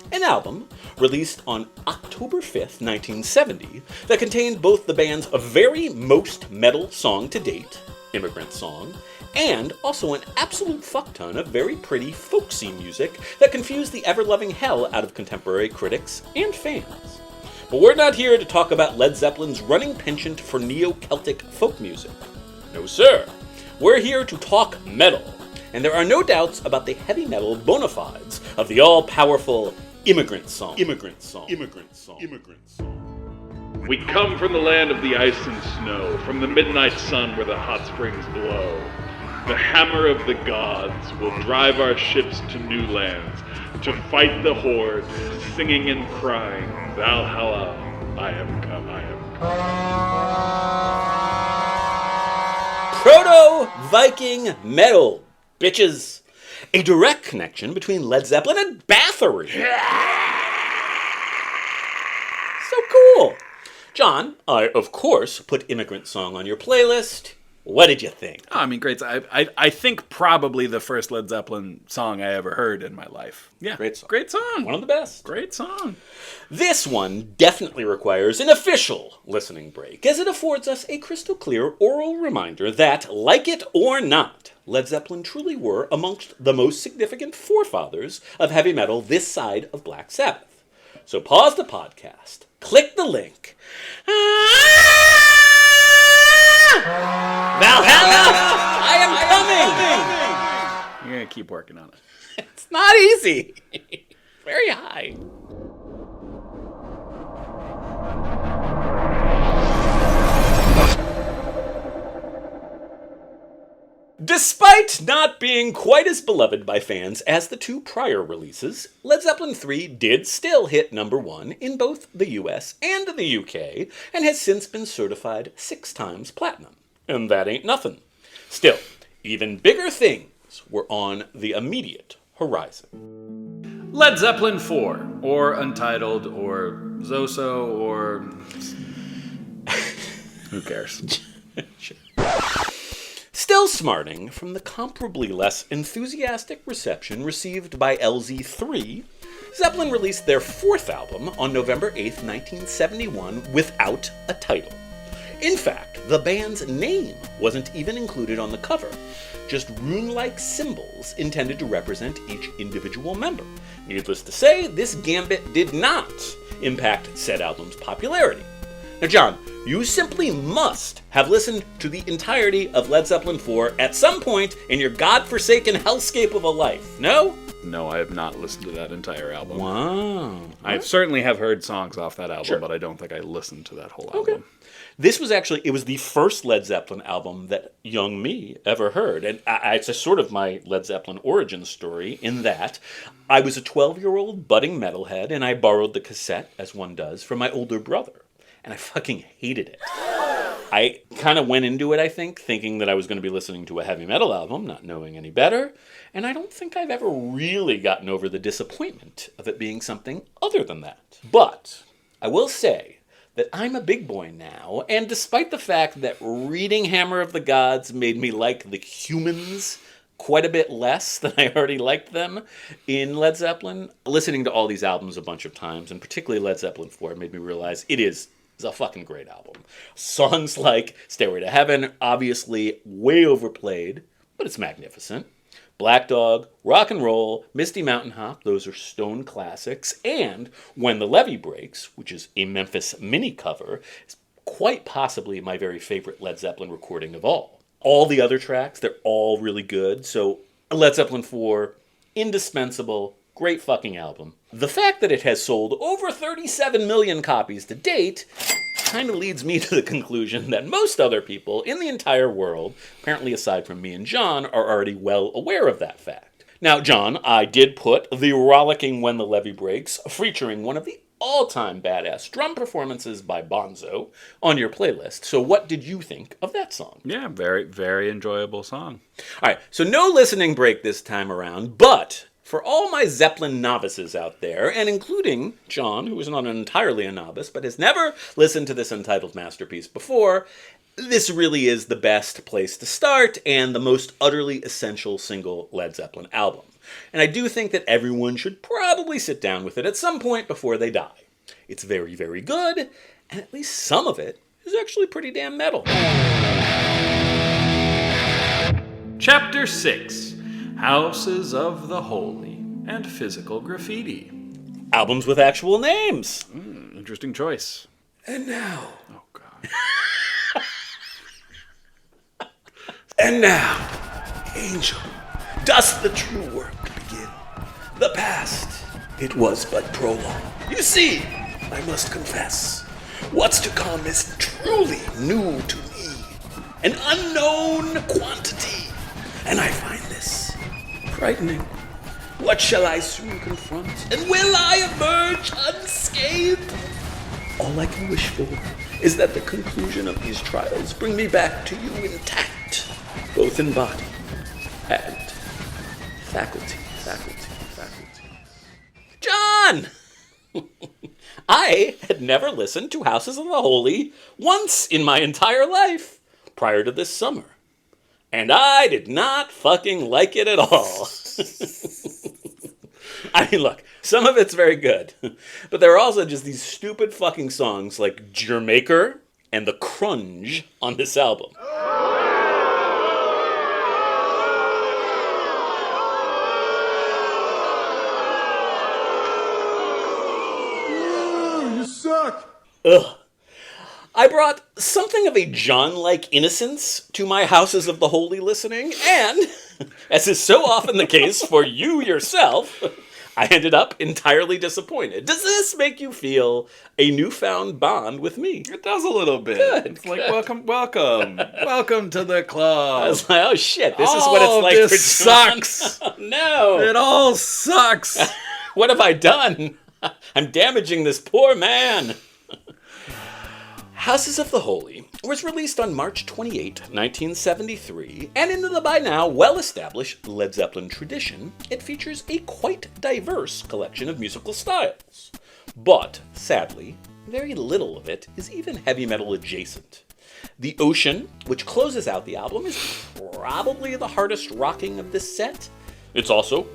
An album released on October 5th, 1970, that contained both the band's very most metal song to date, Immigrant Song, and also an absolute fuckton of very pretty folksy music that confused the ever-loving hell out of contemporary critics and fans. But we're not here to talk about Led Zeppelin's running penchant for neo-Celtic folk music. No sir, we're here to talk metal, and there are no doubts about the heavy metal bona fides of the all-powerful Immigrant Song. Immigrant Song. Immigrant Song. Immigrant Song. We come from the land of the ice and snow, from the midnight sun where the hot springs blow. The hammer of the gods will drive our ships to new lands, to fight the horde, singing and crying, Valhalla, I have come, I have come. Proto-Viking metal, bitches. A direct connection between Led Zeppelin and Bathory. So cool. John, I, of course, put Immigrant Song on your playlist. What did you think? Oh, I mean, great. I think probably the first Led Zeppelin song I ever heard in my life. Yeah. Great song. Great song. One of the best. Great song. This one definitely requires an official listening break, as it affords us a crystal clear oral reminder that, like it or not, Led Zeppelin truly were amongst the most significant forefathers of heavy metal this side of Black Sabbath. So pause the podcast, click the link. Valhalla, I am coming! You're going to keep working on it. It's not easy. Very high. Despite not being quite as beloved by fans as the two prior releases, Led Zeppelin 3 did still hit number 1 in both the US and the UK, and has since been certified 6 times platinum. And that ain't nothing. Still, even bigger things were on the immediate horizon. Led Zeppelin 4, or Untitled, or Zoso, or... Who cares? Sure. Still smarting from the comparably less enthusiastic reception received by LZ3, Zeppelin released their 4th album on November 8th, 1971 without a title. In fact, the band's name wasn't even included on the cover, just rune-like symbols intended to represent each individual member. Needless to say, this gambit did not impact said album's popularity. Now, John, you simply must have listened to the entirety of Led Zeppelin 4 at some point in your godforsaken hellscape of a life, no? No, I have not listened to that entire album. Wow. I certainly have heard songs off that album, Sure. but I don't think I listened to that whole album. This was actually, it was the first Led Zeppelin album that young me ever heard. And it's a sort of my Led Zeppelin origin story in that I was a 12-year-old budding metalhead, and I borrowed the cassette, as one does, from my older brother. And I fucking hated it. I kind of went into it, I think, thinking that I was going to be listening to a heavy metal album, not knowing any better. And I don't think I've ever really gotten over the disappointment of it being something other than that. But I will say that I'm a big boy now, and despite the fact that reading Hammer of the Gods made me like the Humans quite a bit less than I already liked them in Led Zeppelin, listening to all these albums a bunch of times, and particularly Led Zeppelin 4, made me realize it's a fucking great album. Songs like Stairway to Heaven, obviously way overplayed, but it's magnificent. Black Dog, Rock and Roll, Misty Mountain Hop, those are Stone classics, and When the Levee Breaks, which is a Memphis mini cover, is quite possibly my very favorite Led Zeppelin recording of all. All the other tracks, they're all really good, so Led Zeppelin 4, indispensable, great fucking album. The fact that it has sold over 37 million copies to date kind of leads me to the conclusion that most other people in the entire world, apparently aside from me and John, are already well aware of that fact. Now, John, I did put the rollicking When the Levee Breaks, featuring one of the all-time badass drum performances by Bonzo, on your playlist. So what did you think of that song? Yeah, very, very enjoyable song. All right, so no listening break this time around, but for all my Zeppelin novices out there, and including John, who is not entirely a novice, but has never listened to this untitled masterpiece before, this really is the best place to start and the most utterly essential single Led Zeppelin album. And I do think that everyone should probably sit down with it at some point before they die. It's very, very good, and at least some of it is actually pretty damn metal. Chapter 6, Houses of the Holy and Physical Graffiti. Albums with actual names. Interesting choice. And now, Oh, God. and now, Angel, does the true work begin? The past, it was but prologue. You see, I must confess, what's to come is truly new to me, an unknown quantity, and I find this frightening. What shall I soon confront, and will I emerge unscathed? All I can wish for is that the conclusion of these trials bring me back to you intact, both in body and faculty. John! I had never listened to Houses of the Holy once in my entire life prior to this summer. And I did not fucking like it at all. I mean, look, some of it's very good. But there are also just these stupid fucking songs like Jermaker and The Crunge on this album. Ugh. I brought something of a John-like innocence to my Houses of the Holy listening, and, as is so often the case for you yourself, I ended up entirely disappointed. Does this make you feel a newfound bond with me? It does a little bit. Good, It's like, good. welcome to the I club. was like, oh shit, this is All what it's of like this for John. sucks. Oh, no. It all sucks. What have I done? I'm damaging this poor man. Houses of the Holy was released on March 28, 1973, and in the by now well-established Led Zeppelin tradition, it features a quite diverse collection of musical styles. But, sadly, very little of it is even heavy metal adjacent. The Ocean, which closes out the album, is probably the hardest rocking of this set. It's also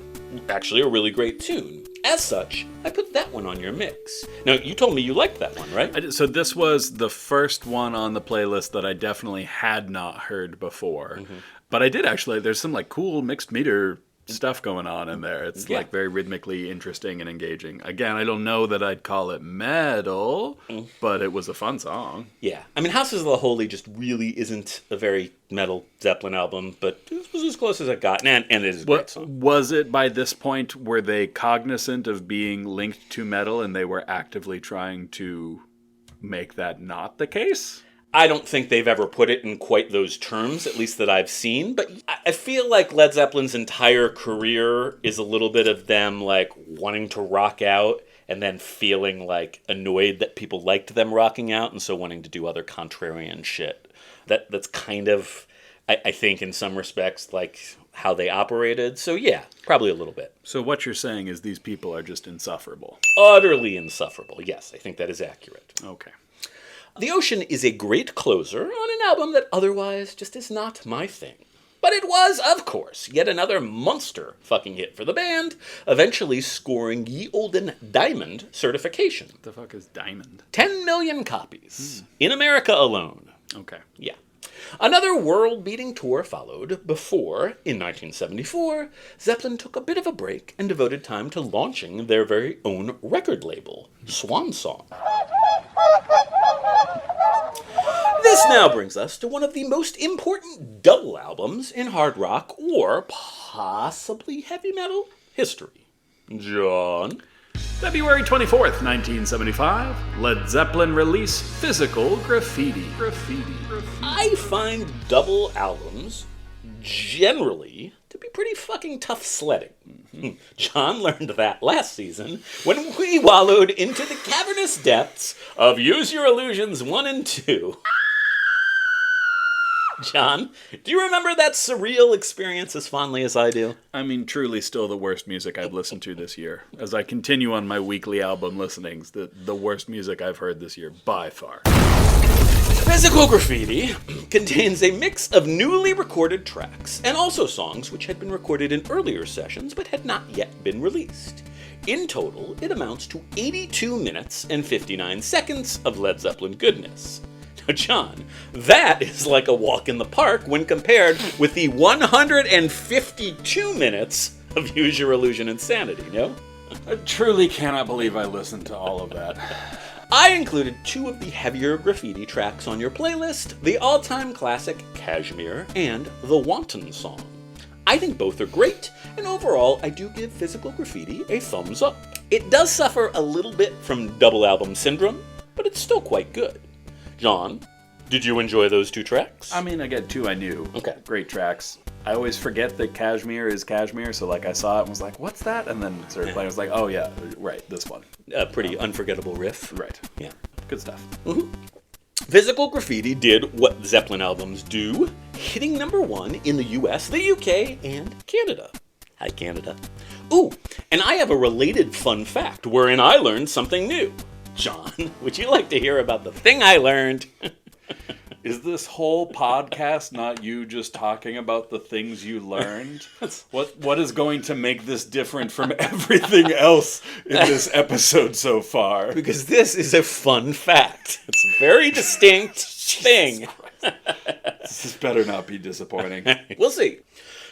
actually a really great tune. As such, I put that one on your mix. Now, you told me you liked that one, right? So this was the first one on the playlist that I definitely had not heard before. But I did actually, there's some like cool mixed meter stuff going on in there. It's like very rhythmically interesting and engaging. Again, I don't know that I'd call it metal, but it was a fun song. Yeah. I mean, Houses of the Holy just really isn't a very metal Zeppelin album, but this was as close as it got, and it is a great song. Was it by this point, were they cognizant of being linked to metal and they were actively trying to make that not the case? I don't think they've ever put it in quite those terms, at least that I've seen. But I feel like Led Zeppelin's entire career is a little bit of them like wanting to rock out and then feeling like annoyed that people liked them rocking out and so wanting to do other contrarian shit. That's kind of, I think, in some respects, like how they operated. So yeah, probably a little bit. So what you're saying is these people are just insufferable. Utterly insufferable. Yes, I think that is accurate. Okay. The Ocean is a great closer on an album that otherwise just is not my thing. But it was, of course, yet another monster fucking hit for the band, eventually scoring Ye Olden Diamond certification. What the fuck is Diamond? 10 million copies. In America alone. Okay. Yeah. Another world-beating tour followed before, in 1974, Zeppelin took a bit of a break and devoted time to launching their very own record label, Swan Song. This now brings us to one of the most important double albums in hard rock or possibly heavy metal history. John? February 24th, 1975, Led Zeppelin release Physical Graffiti. I find double albums generally to be pretty fucking tough sledding. John learned that last season when we wallowed into the cavernous depths of Use Your Illusions 1 and 2. John, do you remember that surreal experience as fondly as I do? I mean, truly still the worst music I've listened to this year. As I continue on my weekly album listenings, the worst music I've heard this year, by far. Physical Graffiti contains a mix of newly recorded tracks and also songs which had been recorded in earlier sessions but had not yet been released. In total, it amounts to 82 minutes and 59 seconds of Led Zeppelin goodness. Now, John, that is like a walk in the park when compared with the 152 minutes of Use Your Illusion Insanity, no? I truly cannot believe I listened to all of that. I included two of the heavier Graffiti tracks on your playlist, the all-time classic Kashmir and the Wanton song. I think both are great, and overall I do give Physical Graffiti a thumbs up. It does suffer a little bit from double album syndrome, but it's still quite good. John, did you enjoy those two tracks? I mean, I get two I knew. Okay. Great tracks. I always forget that Kashmir is Kashmir, so like I saw it and was like, what's that? And then started playing, I was like, oh yeah, right, this one. A pretty unforgettable riff. Right. Yeah. Good stuff. Physical Graffiti did what Zeppelin albums do, hitting #1 in the US, the UK, and Canada. Hi, Canada. Ooh, and I have a related fun fact wherein I learned something new. John, would you like to hear about the thing I learned? Is this whole podcast not you just talking about the things you learned? What is going to make this different from everything else in this episode so far? Because this is a fun fact. It's a very distinct thing. This better not be disappointing. We'll see.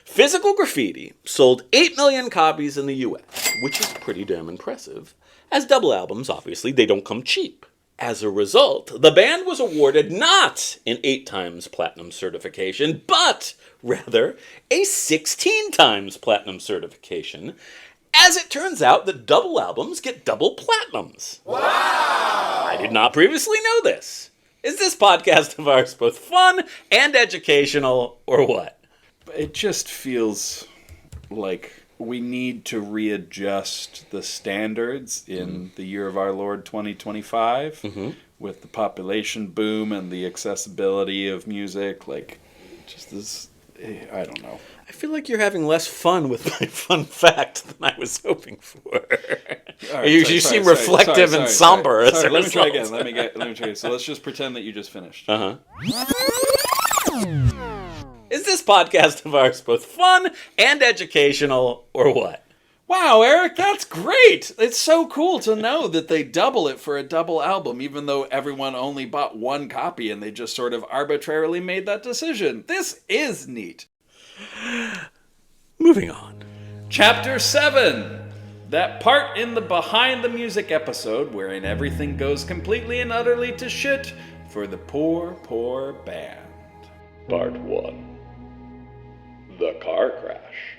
Physical Graffiti sold 8 million copies in the US, which is pretty damn impressive. As double albums, obviously, they don't come cheap. As a result, the band was awarded not an 8 times platinum certification, but rather a 16 times platinum certification. As it turns out that double albums get double platinums. Wow! I did not previously know this. Is this podcast of ours both fun and educational, or what? It just feels like we need to readjust the standards in the year of our Lord 2025 with the population boom and the accessibility of music. Like, just this, I don't know. I feel like you're having less fun with my fun fact than I was hoping for. You seem reflective and somber as a Let me try result. again. Let me try again. So let's just pretend that you just finished. Is this podcast of ours both fun and educational, or what? Wow, Eric, that's great. It's so cool to know that they double it for a double album, even though everyone only bought one copy and they just sort of arbitrarily made that decision. This is neat. Moving on. Chapter 7. That part in the Behind the Music episode wherein everything goes completely and utterly to shit for the poor, poor band. Part 1. The car crash.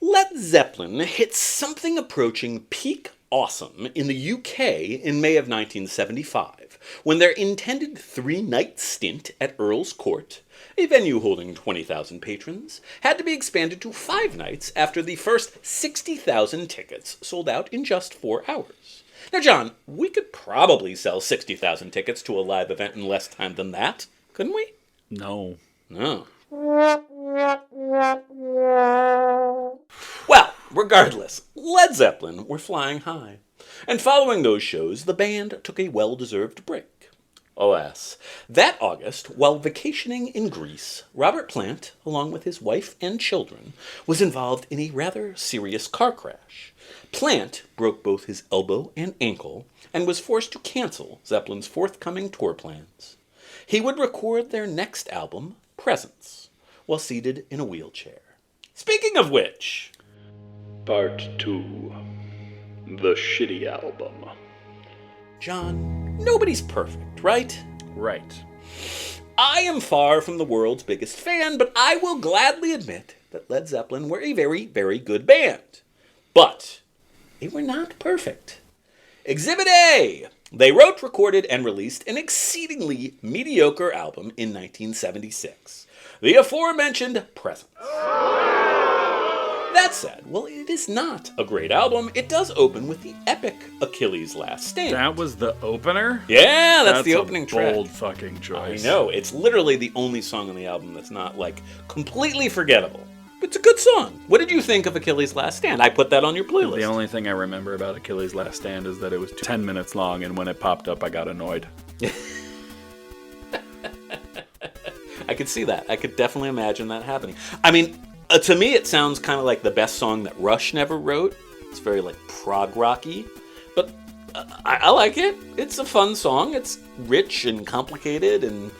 Led Zeppelin hit something approaching peak awesome in the UK in May of 1975, when their intended 3-night stint at Earl's Court, a venue holding 20,000 patrons, had to be expanded to 5 nights after the first 60,000 tickets sold out in just 4 hours. Now, John, we could probably sell 60,000 tickets to a live event in less time than that, couldn't we? No. No. Well, regardless, Led Zeppelin were flying high. And following those shows, the band took a well-deserved break. Alas, that August, while vacationing in Greece, Robert Plant, along with his wife and children, was involved in a rather serious car crash. Plant broke both his elbow and ankle and was forced to cancel Zeppelin's forthcoming tour plans. He would record their next album, Presence, while seated in a wheelchair. Speaking of which... Part 2. The shitty album. John, nobody's perfect, right? Right. I am far from the world's biggest fan, but I will gladly admit that Led Zeppelin were a very, very good band. But they were not perfect. Exhibit A! They wrote, recorded, and released an exceedingly mediocre album in 1976. The aforementioned Presence. That said, while it is not a great album, it does open with the epic Achilles' Last Stand. That was the opener? Yeah, that's the opening track. Bold fucking choice. I know, it's literally the only song on the album that's not, like, completely forgettable. It's a good song. What did you think of Achilles' Last Stand? I put that on your playlist. The only thing I remember about Achilles' Last Stand is that it was 10 minutes long, and when it popped up, I got annoyed. I could see that. I could definitely imagine that happening. I mean, to me, it sounds kind of like the best song that Rush never wrote. It's very, like, prog rocky. But I like it. It's a fun song. It's rich and complicated and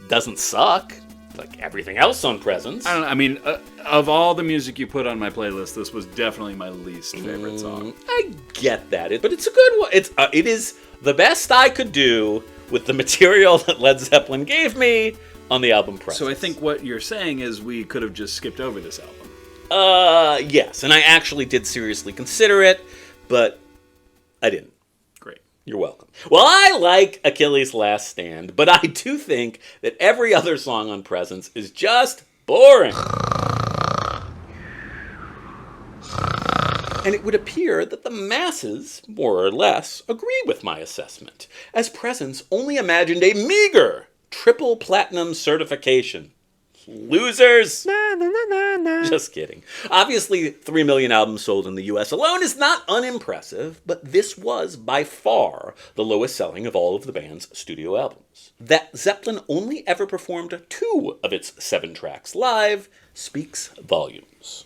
doesn't suck like everything else on Presence. I don't know. I mean, of all the music you put on my playlist, this was definitely my least favorite song. I get that, but it's a good one. It is the best I could do with the material that Led Zeppelin gave me on the album Presence. So I think what you're saying is we could have just skipped over this album. Yes, and I actually did seriously consider it, but I didn't. Great. You're welcome. Well, I like Achilles' Last Stand, but I do think that every other song on Presence is just boring. And it would appear that the masses, more or less, agree with my assessment, as Presence only imagined a meager triple platinum certification. Losers! Just kidding. Obviously, 3 million albums sold in the US alone is not unimpressive, but this was by far the lowest selling of all of the band's studio albums. That Zeppelin only ever performed 2 of its 7 tracks live speaks volumes.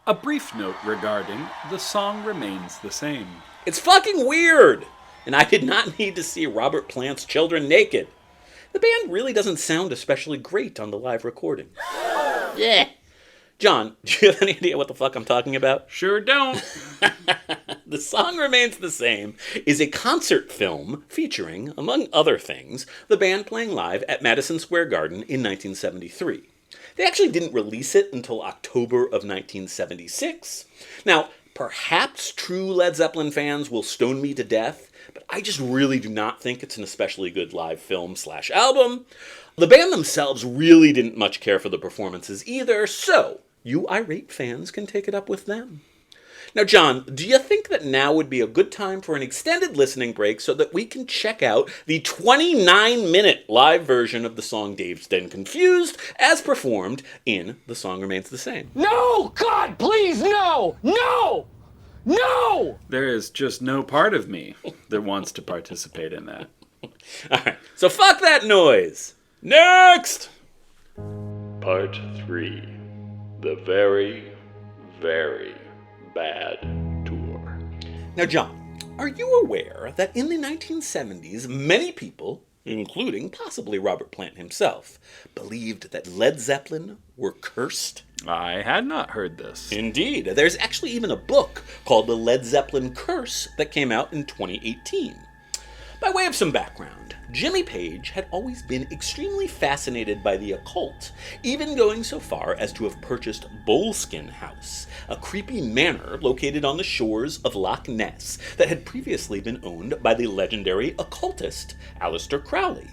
A brief note regarding The Song Remains the Same. It's fucking weird! And I did not need to see Robert Plant's children naked. The band really doesn't sound especially great on the live recording. Yeah. John, do you have any idea what the fuck I'm talking about? Sure don't. The Song Remains the Same is a concert film featuring, among other things, the band playing live at Madison Square Garden in 1973. They actually didn't release it until October of 1976. Now, perhaps true Led Zeppelin fans will stone me to death, but I just really do not think it's an especially good live film/album. The band themselves really didn't much care for the performances either, so you irate fans can take it up with them. Now, John, do you think that now would be a good time for an extended listening break so that we can check out the 29-minute live version of the song Dave's Den Confused as performed in The Song Remains the Same? No! God, please, no! No! No! There is just no part of me that wants to participate in that. Alright, so fuck that noise! Next! Part 3. The very, very bad tour. Now, John, are you aware that in the 1970s, many people, including possibly Robert Plant himself, believed that Led Zeppelin were cursed. I had not heard this. Indeed, there's actually even a book called The Led Zeppelin Curse that came out in 2018. By way of some background, Jimmy Page had always been extremely fascinated by the occult, even going so far as to have purchased Boleskine House, a creepy manor located on the shores of Loch Ness that had previously been owned by the legendary occultist Aleister Crowley.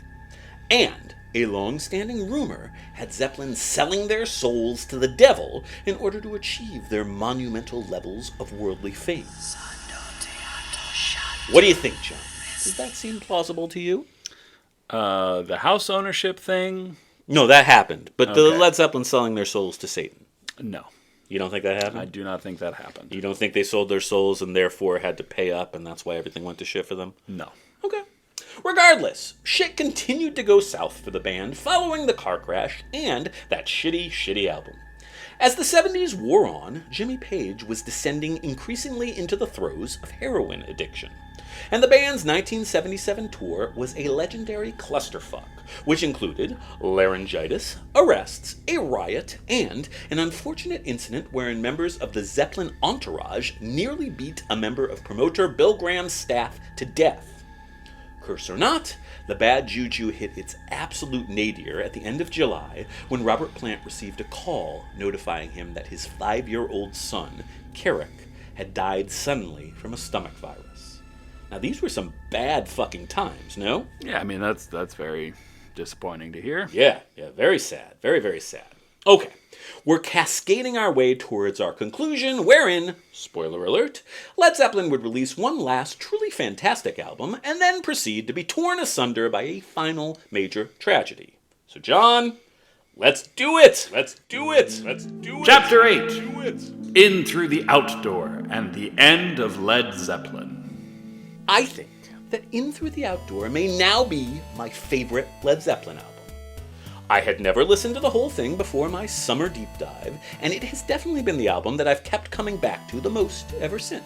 And a long-standing rumor had Zeppelin selling their souls to the devil in order to achieve their monumental levels of worldly fame. What do you think, John? Does that seem plausible to you? The house ownership thing? No, that happened. But the Okay. Led Zeppelin selling their souls to Satan. No. You don't think that I happened? do not think that happened. You don't think they sold their souls and therefore had to pay up and that's why everything went to shit for them? No. Okay. Regardless, shit continued to go south for the band following the car crash and that shitty album. As the 70s wore on, Jimmy Page was descending increasingly into the throes of heroin addiction. And the band's 1977 tour was a legendary clusterfuck, which included laryngitis, arrests, a riot, and an unfortunate incident wherein members of the Zeppelin entourage nearly beat a member of promoter Bill Graham's staff to death. Curse or not, the bad juju hit its absolute nadir at the end of July when Robert Plant received a call notifying him that his 5-year-old son, Carrick, had died suddenly from a stomach virus. Now, these were some bad fucking times, no? Yeah, I mean, that's very disappointing to hear. Yeah, very sad. Very, very sad. Okay, we're cascading our way towards our conclusion wherein, spoiler alert, Led Zeppelin would release one last truly fantastic album and then proceed to be torn asunder by a final major tragedy. So, John, let's do it! Let's do it! Let's do it! Chapter 8. Let's do it! In Through the Outdoor and the End of Led Zeppelin. I think that In Through the Outdoor may now be my favorite Led Zeppelin album. I had never listened to the whole thing before my summer deep dive, and it has definitely been the album that I've kept coming back to the most ever since.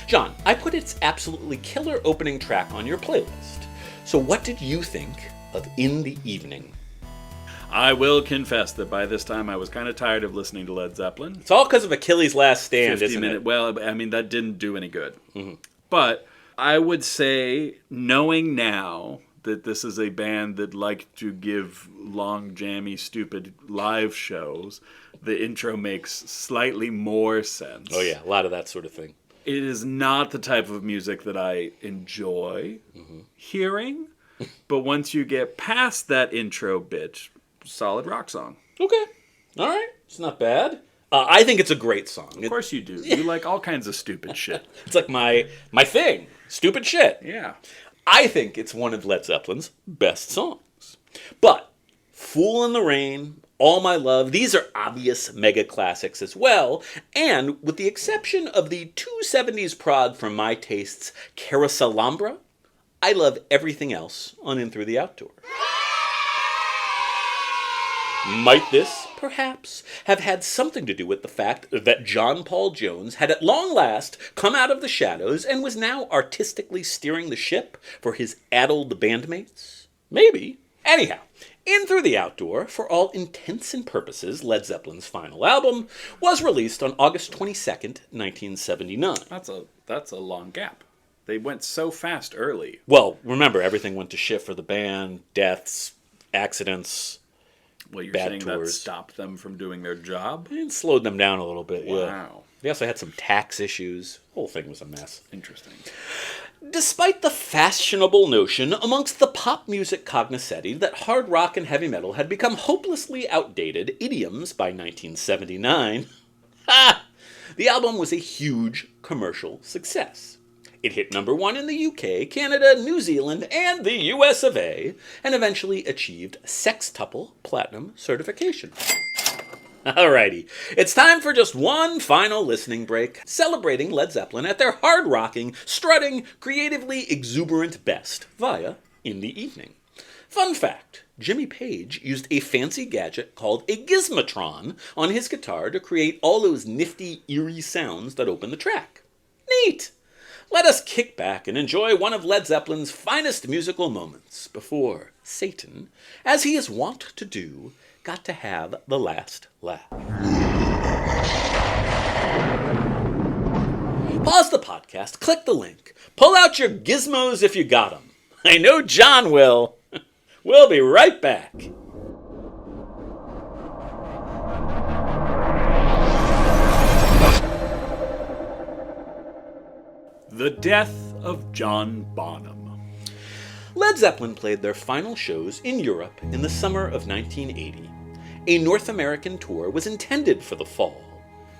John, I put its absolutely killer opening track on your playlist. So what did you think of In the Evening? I will confess that by this time I was kind of tired of listening to Led Zeppelin. It's all because of Achilles' Last Stand, 50 isn't minute. it? Well, I mean, that didn't do any good. Mm-hmm. But I would say, knowing now that this is a band that liked to give long, jammy, stupid live shows, the intro makes slightly more sense. Oh yeah, a lot of that sort of thing. It is not the type of music that I enjoy hearing, but once you get past that intro bit, solid rock song. Okay. All right. It's not bad. I think it's a great song. Of course you do. You like all kinds of stupid shit. It's like my thing. Stupid shit. Yeah. I think it's one of Led Zeppelin's best songs. But Fool in the Rain, All My Love, these are obvious mega classics as well. And with the exception of the 270s prog from my tastes, Carouselambra, I love everything else on In Through the Outdoor. Might this, perhaps, have had something to do with the fact that John Paul Jones had at long last come out of the shadows and was now artistically steering the ship for his addled bandmates? Maybe. Anyhow, In Through the Outdoor, for all intents and purposes, Led Zeppelin's final album, was released on August 22nd, 1979. That's a long gap. They went so fast early. Well, remember, everything went to shit for the band, deaths, accidents. Well, you're bad saying tours. that stopped them from doing their job? It slowed them down a little bit, yeah. Wow. They also had some tax issues. The whole thing was a mess. Interesting. Despite the fashionable notion amongst the pop music cognoscenti that hard rock and heavy metal had become hopelessly outdated idioms by 1979, the album was a huge commercial success. It hit number 1 in the UK, Canada, New Zealand, and the US of A, and eventually achieved Sextuple Platinum certification. Alrighty, it's time for just one final listening break, celebrating Led Zeppelin at their hard-rocking, strutting, creatively exuberant best via In the Evening. Fun fact, Jimmy Page used a fancy gadget called a gizmotron on his guitar to create all those nifty, eerie sounds that open the track. Neat! let us kick back and enjoy one of Led Zeppelin's finest musical moments before Satan, as he is wont to do, got to have the last laugh. Pause the podcast, click the link, pull out your gizmos if you got 'em. I know John will. We'll be right back. The death of John Bonham. Led Zeppelin played their final shows in Europe in the summer of 1980. A North American tour was intended for the fall.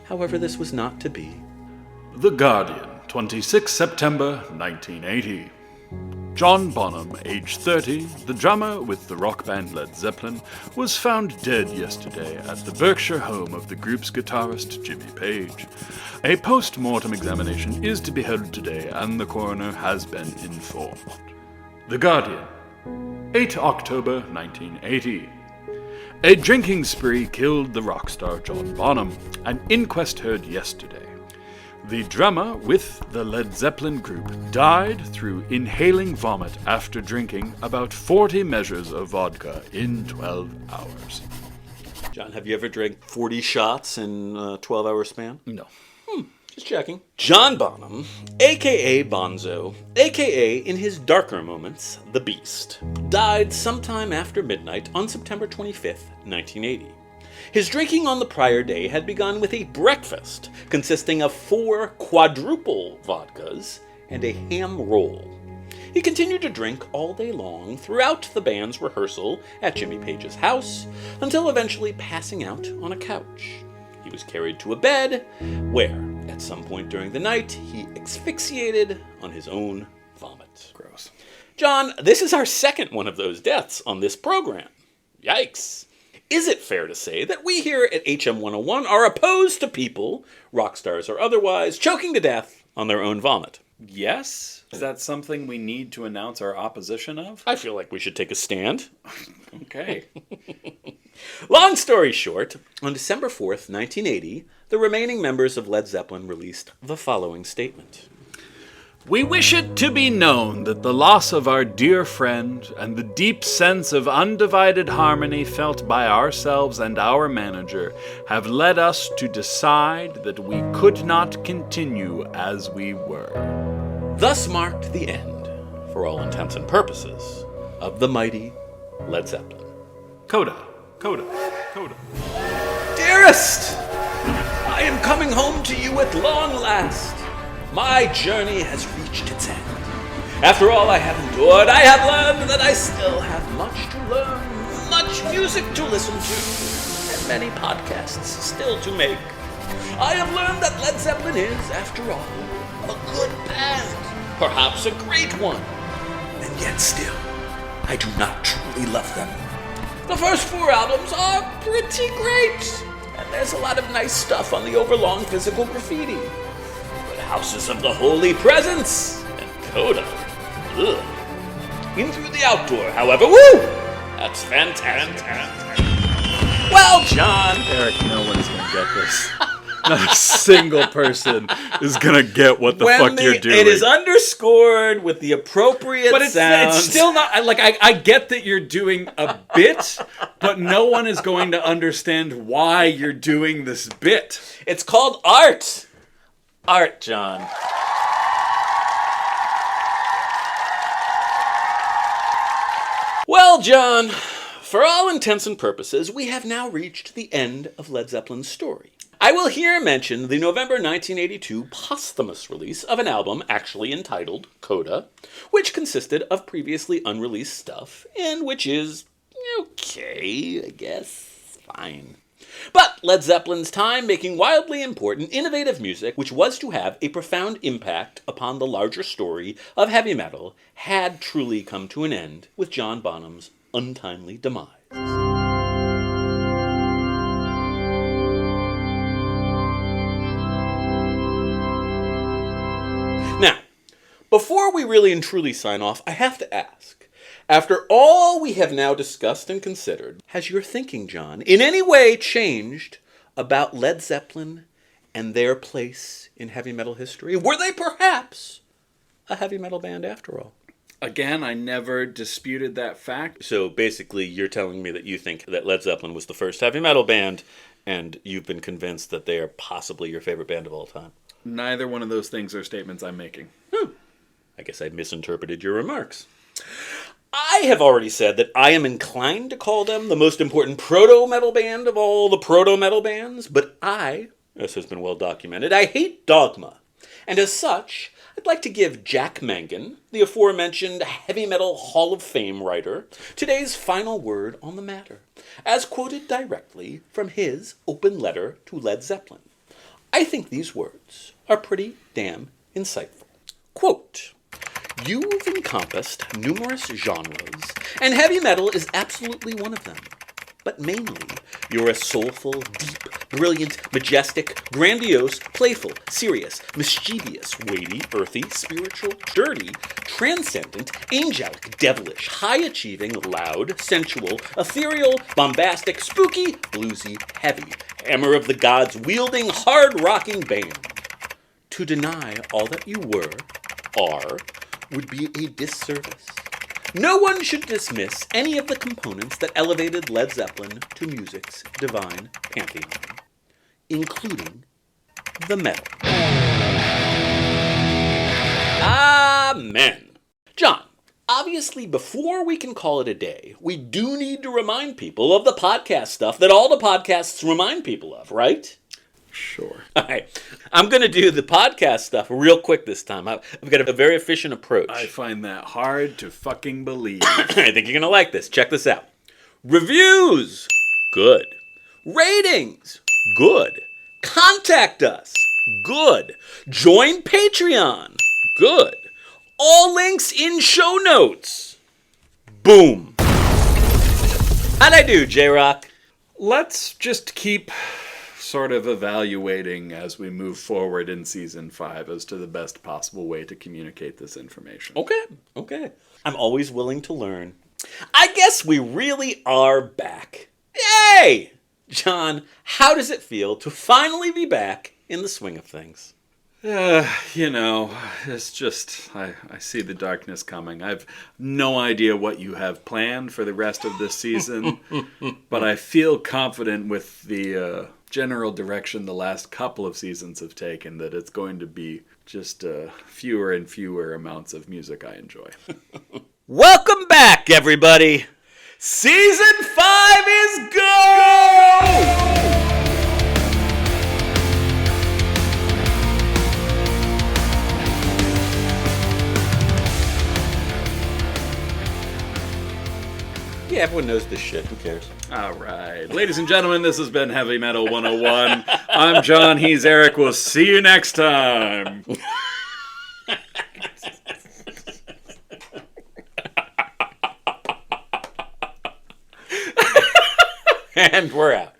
However, this was not to be. The Guardian, 26 September 1980. John Bonham, age 30, the drummer with the rock band Led Zeppelin, was found dead yesterday at the Berkshire home of the group's guitarist Jimmy Page. A post-mortem examination is to be held today, and the coroner has been informed. The Guardian, 8 October 1980. A drinking spree killed the rock star John Bonham. An inquest heard yesterday. The drummer with the Led Zeppelin group died through inhaling vomit after drinking about 40 measures of vodka in 12 hours. John, have you ever drank 40 shots in a 12-hour span? No. Just checking. John Bonham, a.k.a. Bonzo, a.k.a. in his darker moments, the Beast, died sometime after midnight on September 25th, 1980. His drinking on the prior day had begun with a breakfast consisting of 4 quadruple vodkas and a ham roll. He continued to drink all day long throughout the band's rehearsal at Jimmy Page's house, until eventually passing out on a couch. He was carried to a bed, where, at some point during the night, he asphyxiated on his own vomit. Gross. John, this is our second one of those deaths on this program. Yikes. Is it fair to say that we here at HM 101 are opposed to people, rock stars or otherwise, choking to death on their own vomit? Yes? Is that something we need to announce our opposition of? I feel like we should take a stand. Okay. Long story short, on December 4th, 1980, the remaining members of Led Zeppelin released the following statement. We wish it to be known that the loss of our dear friend and the deep sense of undivided harmony felt by ourselves and our manager have led us to decide that we could not continue as we were. Thus marked the end, for all intents and purposes, of the mighty Led Zeppelin. Coda, Coda, Coda. Dearest, I am coming home to you at long last. My journey has reached its end. After all I have endured, I have learned that I still have much to learn, much music to listen to, and many podcasts still to make. I have learned that Led Zeppelin is, after all, a good band, perhaps a great one, and yet still, I do not truly love them. The first 4 albums are pretty great, and there's a lot of nice stuff on the overlong physical graffiti. Houses of the Holy Presence, and Coda. Ugh. In Through the Outdoor, however, woo! That's fantastic. Well, John. Eric, no one's gonna get this. Not a single person is gonna get what the fuck you're doing. It is underscored with the appropriate sounds. It's still not, like, I get that you're doing a bit, but no one is going to understand why you're doing this bit. It's called art. Art, John. Well, John, for all intents and purposes, we have now reached the end of Led Zeppelin's story. I will here mention the November 1982 posthumous release of an album actually entitled Coda, which consisted of previously unreleased stuff, and which is okay, I guess. Fine. But Led Zeppelin's time making wildly important, innovative music, which was to have a profound impact upon the larger story of heavy metal, had truly come to an end with John Bonham's untimely demise. Now, before we really and truly sign off, I have to ask, after all we have now discussed and considered, has your thinking, John, in any way changed about Led Zeppelin and their place in heavy metal history? Were they perhaps a heavy metal band after all. Again, I never disputed that fact. So basically, you're telling me that you think that Led Zeppelin was the first heavy metal band, and you've been convinced that they are possibly your favorite band of all time. Neither one of those things are statements I'm making. I guess I misinterpreted your remarks. I have already said that I am inclined to call them the most important proto-metal band of all the proto-metal bands, but I, as has been well documented, I hate dogma. And as such, I'd like to give Jack Mangan, the aforementioned heavy metal Hall of Fame writer, today's final word on the matter, as quoted directly from his open letter to Led Zeppelin. I think these words are pretty damn insightful. Quote, "You've encompassed numerous genres, and heavy metal is absolutely one of them. But mainly, you're a soulful, deep, brilliant, majestic, grandiose, playful, serious, mischievous, weighty, earthy, spiritual, dirty, transcendent, angelic, devilish, high-achieving, loud, sensual, ethereal, bombastic, spooky, bluesy, heavy, hammer of the gods wielding, hard-rocking band. To deny all that you were, are, would be a disservice. No one should dismiss any of the components that elevated Led Zeppelin to music's divine pantheon, including the metal." Amen. John, obviously before we can call it a day, we do need to remind people of the podcast stuff that all the podcasts remind people of, right? Sure. All right. I'm going to do the podcast stuff real quick this time. I've got a very efficient approach. I find that hard to fucking believe. I think you're going to like this. Check this out. Reviews. Good. Ratings. Good. Contact us. Good. Join Patreon. Good. All links in show notes. Boom. How'd I do, J-Rock? Let's just keep sort of evaluating as we move forward in Season 5 as to the best possible way to communicate this information. Okay. I'm always willing to learn. I guess we really are back. Yay! John, how does it feel to finally be back in the swing of things? It's just, I see the darkness coming. I've no idea what you have planned for the rest of this season, but I feel confident with the general direction the last couple of seasons have taken that it's going to be just fewer and fewer amounts of music I enjoy. Welcome back, everybody! Season 5 is go! Yeah, everyone knows this shit. Who cares? All right. Ladies and gentlemen, this has been Heavy Metal 101. I'm John, he's Eric. We'll see you next time. And we're out.